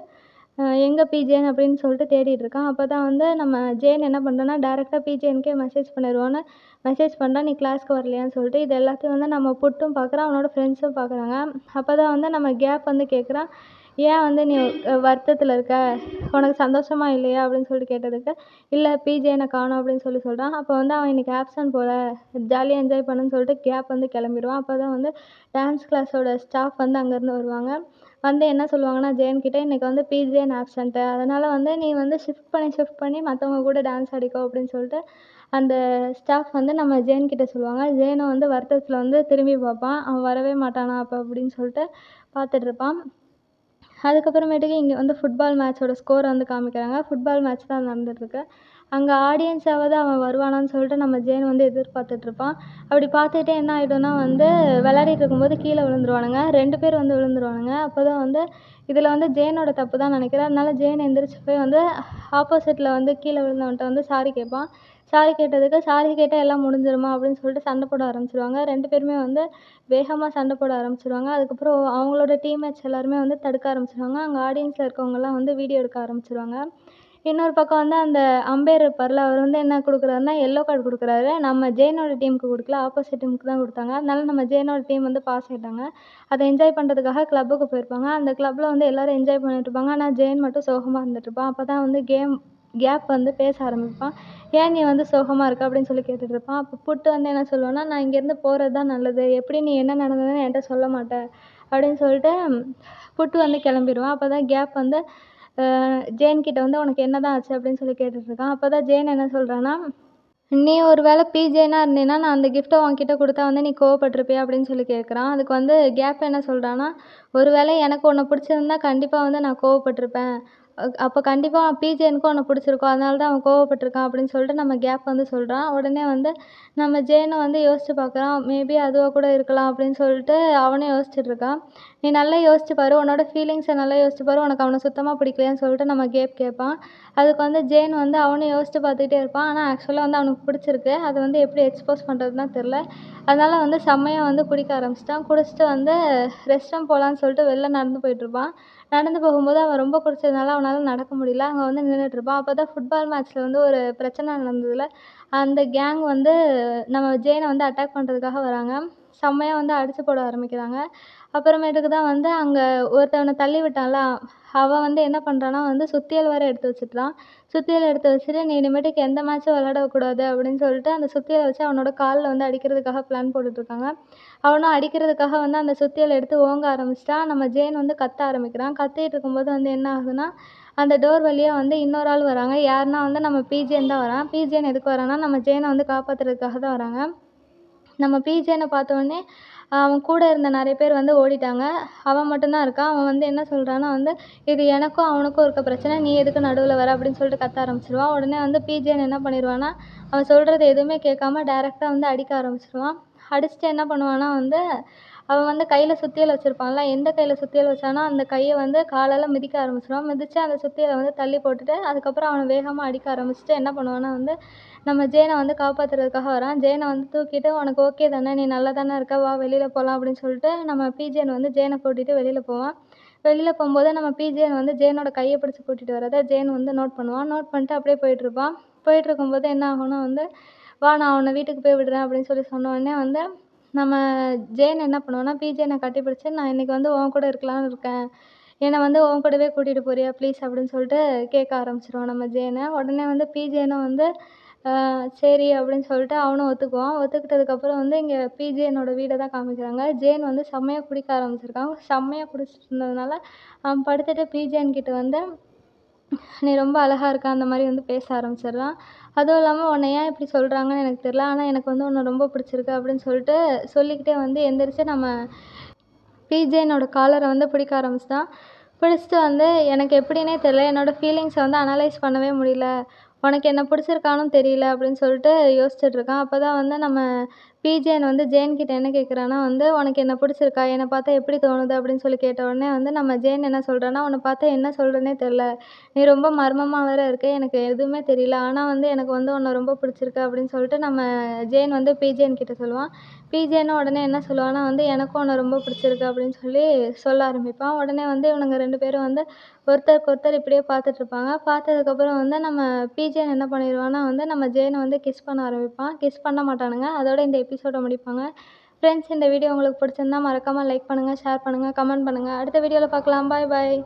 எங்கே பிஜேன் அப்படின்னு சொல்லிட்டு தேடிட்டு இருக்கான். அப்போ தான் வந்து நம்ம ஜேன் என்ன பண்ணுறான்னா, டேரெக்டாக பிஜேனுக்கே மெசேஜ் பண்ணிடுவோன்னு மெசேஜ் பண்ணுறான், நீ கிளாஸ்க்கு வரலையான்னு சொல்லிட்டு. இது எல்லாத்தையும் வந்து நம்ம புட்டும் பார்க்குறான், அவனோட ஃப்ரெண்ட்ஸும் பார்க்குறாங்க. அப்போ தான் வந்து நம்ம கேப் வந்து கேட்குறான், ஏன் வந்து நீ வருத்தத்தில் இருக்க? உனக்கு சந்தோஷமா இல்லையா? அப்படின்னு சொல்லிட்டு கேட்டதுக்கு, இல்லை பிஜேனை காணோம் அப்படின்னு சொல்கிறான். அப்போ வந்து அவன் இன்னைக்கு ஆப்சென்ட் போல, ஜாலியாக என்ஜாய் பண்ணுன்னு சொல்லிட்டு கேப் வந்து கிளம்பிடுவான். அப்போ தான் வந்து டான்ஸ் கிளாஸோட ஸ்டாஃப் வந்து அங்கேருந்து வருவாங்க. வந்து என்ன சொல்லுவாங்கன்னா, ஜெயன் கிட்ட இன்னைக்கு வந்து பிஜேன் ஆப்சென்ட்டு. அதனால் வந்து நீ வந்து ஷிஃப்ட் பண்ணி மற்றவங்க கூட டான்ஸ் ஆடிக்கோ அப்படின்னு சொல்லிட்டு அந்த ஸ்டாஃப் வந்து நம்ம ஜெயன் கிட்ட சொல்லுவாங்க. ஜெயனும் வந்து வருத்தத்தில் வந்து திரும்பி பார்ப்பான். அவன் வரவே மாட்டானா அப்போ அப்படின்னு சொல்லிட்டு பார்த்துட்டு இருப்பான். அதுக்கப்புறமேட்டுக்கு இங்கே வந்து ஃபுட்பால் மேட்சோட ஸ்கோரை வந்து காமிக்கிறாங்க. ஃபுட்பால் மேட்ச் தான் நடந்துட்டுருக்கு. அங்கே ஆடியன்ஸாவது அவன் வருவானான்னு சொல்லிட்டு நம்ம ஜெயன் வந்து எதிர்பார்த்துட்ருப்பான். அப்படி பார்த்துக்கிட்டே என்ன ஆகிடும்னா வந்து விளையாடிட்டு இருக்கும்போது கீழே விழுந்துருவானுங்க. 2 பேர் வந்து விழுந்துருவானுங்க. அப்போ தான் வந்து இதில் வந்து ஜெயனோட தப்பு தான் நினைக்கிறேன். அதனால ஜெயன் எந்திரிச்சு போய் வந்து ஆப்போசிட்டில் வந்து கீழே விழுந்தவன்ட்ட வந்து சாரி கேட்பான். சாரி கேட்டதுக்கு, சாரி கேட்டால் எல்லாம் முடிஞ்சிருமா அப்படின்னு சொல்லிட்டு சண்டை போட ஆரம்பிச்சிருவாங்க. 2 பேருமே வந்து வேகமாக சண்டை போட ஆரம்பிச்சிருவாங்க. அதுக்கப்புறம் அவங்களோட டீம்மேட்ஸ் எல்லாருமே வந்து தடுக்க ஆரம்பிச்சிருவாங்க. அங்கே ஆடியன்ஸில் இருக்கவங்கலாம் வந்து வீடியோ எடுக்க ஆரம்பிச்சிருவாங்க. இன்னொரு பக்கம் வந்து அந்த அம்பையர் இருப்பார்ல, அவர் வந்து என்ன குடுக்குறாருன்னா, எல்லோ கார்டு குடுக்குறாரு. நம்ம ஜெயனோட டீமுக்கு குடுக்கல, ஆப்போசிட் டீமுக்கு தான் குடுத்தாங்க. அதனால நம்ம ஜெயனோட டீம் வந்து பாஸ் ஆயிட்டாங்க. அத என்ஜாய் பண்ணுறதுக்காக கிளப்புக்கு போயிருப்பாங்க. அந்த கிளப்பில வந்து எல்லாரும் என்ஜாய் பண்ணிட்டு இருப்பாங்க. ஆனா ஜெயன் மட்டும் சோகமா இருந்துட்டு இருப்பான். அப்பதான் வந்து கேம் கேப் வந்து பேச ஆரம்பிப்பான். "ஏன் நீ வந்து சோகமாக இருக்க?" அப்படின்னு சொல்லி கேட்டுட்டு இருப்பான். அப்போ புட்டு வந்து என்ன சொல்லுவான்னா, "நான் இங்கேருந்து போகிறது தான் நல்லது. எப்படி நீ என்ன நடந்ததுன்னு என்கிட்ட சொல்ல மாட்ட?" அப்படின்னு சொல்லிட்டு புட்டு வந்து கிளம்பிடுவான். அப்போ தான் கேப் வந்து ஜேன் கிட்ட வந்து "உனக்கு என்ன தான் ஆச்சு?" அப்படின்னு சொல்லி கேட்டுட்டு இருக்கான். அப்போ தான் ஜேன் என்ன சொல்கிறான்னா, "நீ ஒரு வேளை பிஜேன்னா இருந்தீன்னா, நான் அந்த கிஃப்ட்ட உன்கிட்ட குடுத்தா வந்து நீ கோவப்பட்டுருப்பியா?" அப்படின்னு சொல்லி கேட்குறான். அதுக்கு வந்து கேப் என்ன சொல்றான்னா, "ஒரு வேளை எனக்கு உன்ன பிடிச்சிருந்தா கண்டிப்பா வந்து நான் கோவப்பட்டுருப்பேன். அப்போ கண்டிப்பா பிஜேனுக்கும் உன்ன பிடிச்சிருக்கும். அதனால தான் அவன் கோவப்பட்டுருக்கான்." அப்படின்னு சொல்லிட்டு நம்ம கேப் வந்து சொல்றான். உடனே வந்து நம்ம ஜேனும் வந்து யோசிச்சு பார்க்குறான். மேபி அதுவா கூட இருக்கலாம் அப்படின்னு சொல்லிட்டு அவனும் யோசிச்சுட்டு இருக்கான். "நீ நல்லா யோசிச்சு பாரு. உன்னோட ஃபீலிங்ஸை நல்லா யோசிச்சு பாரு. உனக்கு அவன சுத்தமா பிடிக்கலையான்னு?" சொல்லிட்டு நம்ம கேப் கேட்பான். அதுக்கு வந்து ஜேன் வந்து அவனும் யோசிச்சு பார்த்துக்கிட்டே இருப்பான். ஆனா ஆக்சுவலா வந்து அவனுக்கு பிடிச்சிருக்கு. அது வந்து எப்படி எக்ஸ்போஸ் பண்ணுறதுன்னு தான் தெரில. அதனால வந்து செம்மையா வந்து குடிக்க ஆரம்பிச்சுட்டான். குடிச்சிட்டு வந்து ரெஸ்ட் ரூம் போலான்னு சொல்லிட்டு வெளில நடந்து போயிட்டுருப்பான். நடந்து போகும்போது அவன் ரொம்ப குடிச்சதுனால அவனால நடக்க முடியல. அங்க வந்து நின்னுட்டுருப்பான். அப்ப தான் ஃபுட்பால் மேட்ச்ல வந்து ஒரு பிரச்சனை நடந்ததுல, அந்த கேங் வந்து நம்ம ஜேன வந்து அட்டாக் பண்றதுக்காக வராங்க. செம்மையா வந்து அடிச்சு போட ஆரம்பிக்கிறாங்க. அப்புறமேட்டுக்கு தான் வந்து அங்க ஒருத்தவன தள்ளி விட்டான்ல, அவன் வந்து என்ன பண்றான்னா வந்து சுத்தியல் வேற எடுத்து வச்சுட்டான். சுத்தியல் எடுத்து வச்சுட்டு, "நீ இனிமேட்டுக்கு எந்த மேட்ச்சும் விளையாடக்கூடாது" அப்படின்னு சொல்லிட்டு அந்த சுத்தியல வச்சு அவனோட கால்ல வந்து அடிக்கிறதுக்காக பிளான் போட்டுட்ருக்காங்க. அவனும் அடிக்கிறதுக்காக வந்து அந்த சுத்தியல எடுத்து ஓங்க ஆரம்பிச்சுட்டான். நம்ம ஜேன் வந்து கத்த ஆரம்பிக்கிறான். கத்திட்டு இருக்கும்போது வந்து என்ன ஆகுதுன்னா, அந்த டோர் வழியா வந்து இன்னொரு ஆள் வராங்க. யாருன்னா வந்து நம்ம பிஜேன்னு தான் வரான். பிஜேன்னு எதுக்கு வரான்னா, நம்ம ஜேன வந்து காப்பாத்துறதுக்காக தான் வராங்க. நம்ம பிஜேன பார்த்தோனே, அவன் கூட இருந்த நெறைய பேர் வந்து ஓடிட்டாங்க. அவன் மட்டும் தான் இருக்கான். அவன் வந்து என்ன சொல்றான்னா வந்து, "இது எனக்கும் அவனுக்கும் இருக்க பிரச்சனை. நீ எதுக்கு நடுவுல வர?" அப்படின்னு சொல்லிட்டு கத்த ஆரம்பிச்சுருவான். உடனே வந்து பிஜேன் என்ன பண்ணிருவான்னா, அவன் சொல்றது எதுவுமே கேட்காம டைரக்ட்டா வந்து அடிக்க ஆரம்பிச்சுருவான். அடிச்சுட்டு என்ன பண்ணுவான்னா வந்து, அவன் வந்து கையில சுத்தியல் வச்சிருப்பான்ல, எந்த கையில சுத்தியல் வச்சானோ, அந்த கைய வந்து காலால மிதிக்க ஆரம்பிச்சுருவான். மிதிச்சு அந்த சுத்தியல வந்து தள்ளி போட்டுட்டு, அதுக்கப்புறம் அவன வேகமா அடிக்க ஆரம்பிச்சுட்டு என்ன பண்ணுவான்னா வந்து, நம்ம ஜேன வந்து காப்பாத்துறதுக்காக வரான். ஜேன வந்து தூக்கிட்டு, "உனக்கு ஓகே தானே? நீ நல்லா தானே இருக்க? வா வெளியில போலாம்." அப்படின்னு சொல்லிட்டு நம்ம பிஜேன் வந்து ஜேன கூட்டிட்டு வெளியில போவான். வெளியில போம்போது நம்ம பிஜேன் வந்து ஜேனோட கைய பிடிச்சு கூட்டிட்டு வரத ஜேன் வந்து நோட் பண்ணுவான். நோட் பண்ணிட்டு அப்படியே போயிட்டுருப்பான். போயிட்டுருக்கும்போது என்ன ஆகும்னா வந்து, "வா நான் உன்ன வீட்டுக்கு போய் விடுறேன்." அப்படின்னு சொல்லி சொன்ன உடனே வந்து, நம்ம ஜேன் என்ன பண்ணுவான்னா, பிஜேன கட்டிப்பிடிச்சு, "நான் இன்னைக்கு வந்து உன் கூட இருக்கலாம்னு இருக்கேன். என்ன வந்து உன் கூடவே கூட்டிட்டு போறியா ப்ளீஸ்?" அப்படின்னு சொல்லிட்டு கேட்க ஆரம்பிச்சுருவான் நம்ம ஜேன. உடனே வந்து பிஜேனும் வந்து சரி அப்படின்னு சொல்லிட்டு அவனும் ஒத்துக்குவான். ஒத்துக்கிட்டதுக்கப்புறம் வந்து இங்க பிஜேனோட வீட தான் காமிக்கிறாங்க. ஜேன் வந்து செம்மையா குடிக்க ஆரம்பிச்சிருக்கான். செம்மையா குடிச்சிட்டு இருந்ததுனால, அவன் படுத்துட்டு பிஜேன் கிட்ட வந்து, "நீ ரொம்ப அழகா இருக்க." அந்த மாரி வந்து பேச ஆரம்பிச்சிடுறான். அதுவும் இல்லாம, "உன்ன ஏன் இப்படி சொல்றாங்கன்னு எனக்கு தெரியல. ஆனா எனக்கு வந்து உன்ன ரொம்ப பிடிச்சிருக்கு." அப்படின்னு சொல்லிட்டு சொல்லிக்கிட்டே வந்து எந்திரிச்சு நம்ம பிஜேனோட காலர வந்து பிடிக்க ஆரம்பிச்சுட்டான். பிடிச்சிட்டு வந்து, "எனக்கு எப்படின்னே தெரியல. என்னோட ஃபீலிங்ஸ வந்து அனலைஸ் பண்ணவே முடியல. உனக்கு என்ன பிடிச்சிருக்கான்னும் தெரியல." அப்படின்னு சொல்லிட்டு யோசிச்சுட்டு இருக்கான். அப்ப தான் வந்து நம்ம பிஜேன் வந்து ஜேன் கிட்ட என்ன கேட்குறான்னா வந்து, "உனக்கு என்ன பிடிச்சிருக்கா? என்ன பார்த்தா எப்படி தோணுது?" அப்படின்னு சொல்லி கேட்ட உடனே வந்து நம்ம ஜேன் என்ன சொல்றான்னா, "உன்ன பார்த்தா என்ன சொல்றதுன்னே தெரியல. நீ ரொம்ப மர்மமா வேற இருக்க. எனக்கு எதுவுமே தெரியல. ஆனா வந்து எனக்கு வந்து உன்ன ரொம்ப பிடிச்சிருக்கு." அப்படின்னு சொல்லிட்டு நம்ம ஜேன் வந்து பிஜேன் கிட்ட சொல்லுவான். பிஜேன்னு உடனே என்ன சொல்லுவான்னா வந்து, "எனக்கும் உன்ன ரொம்ப பிடிச்சிருக்கு." அப்படின்னு சொல்லி சொல்ல ஆரம்பிப்பான். உடனே வந்து இவனுங்க 2 பேரும் வந்து ஒருத்தருக்கு ஒருத்தர் இப்படியே பார்த்துட்ருப்பாங்க. பார்த்ததுக்கப்புறம் வந்து நம்ம பிஜேன் என்ன பண்ணிருவான்னா வந்து, நம்ம ஜேன வந்து கிஸ் பண்ண ஆரம்பிப்பான். கிஸ் பண்ண மாட்டானுங்க. அதோட இந்த எபிசோட முடிப்பாங்க. ஃப்ரெண்ட்ஸ், இந்த வீடியோ உங்களுக்கு பிடிச்சிருந்தா மறக்காம லைக் பண்ணுங்க, ஷேர் பண்ணுங்க, கமெண்ட் பண்ணுங்க. அடுத்த வீடியோல பார்க்கலாம். பாய் பாய்.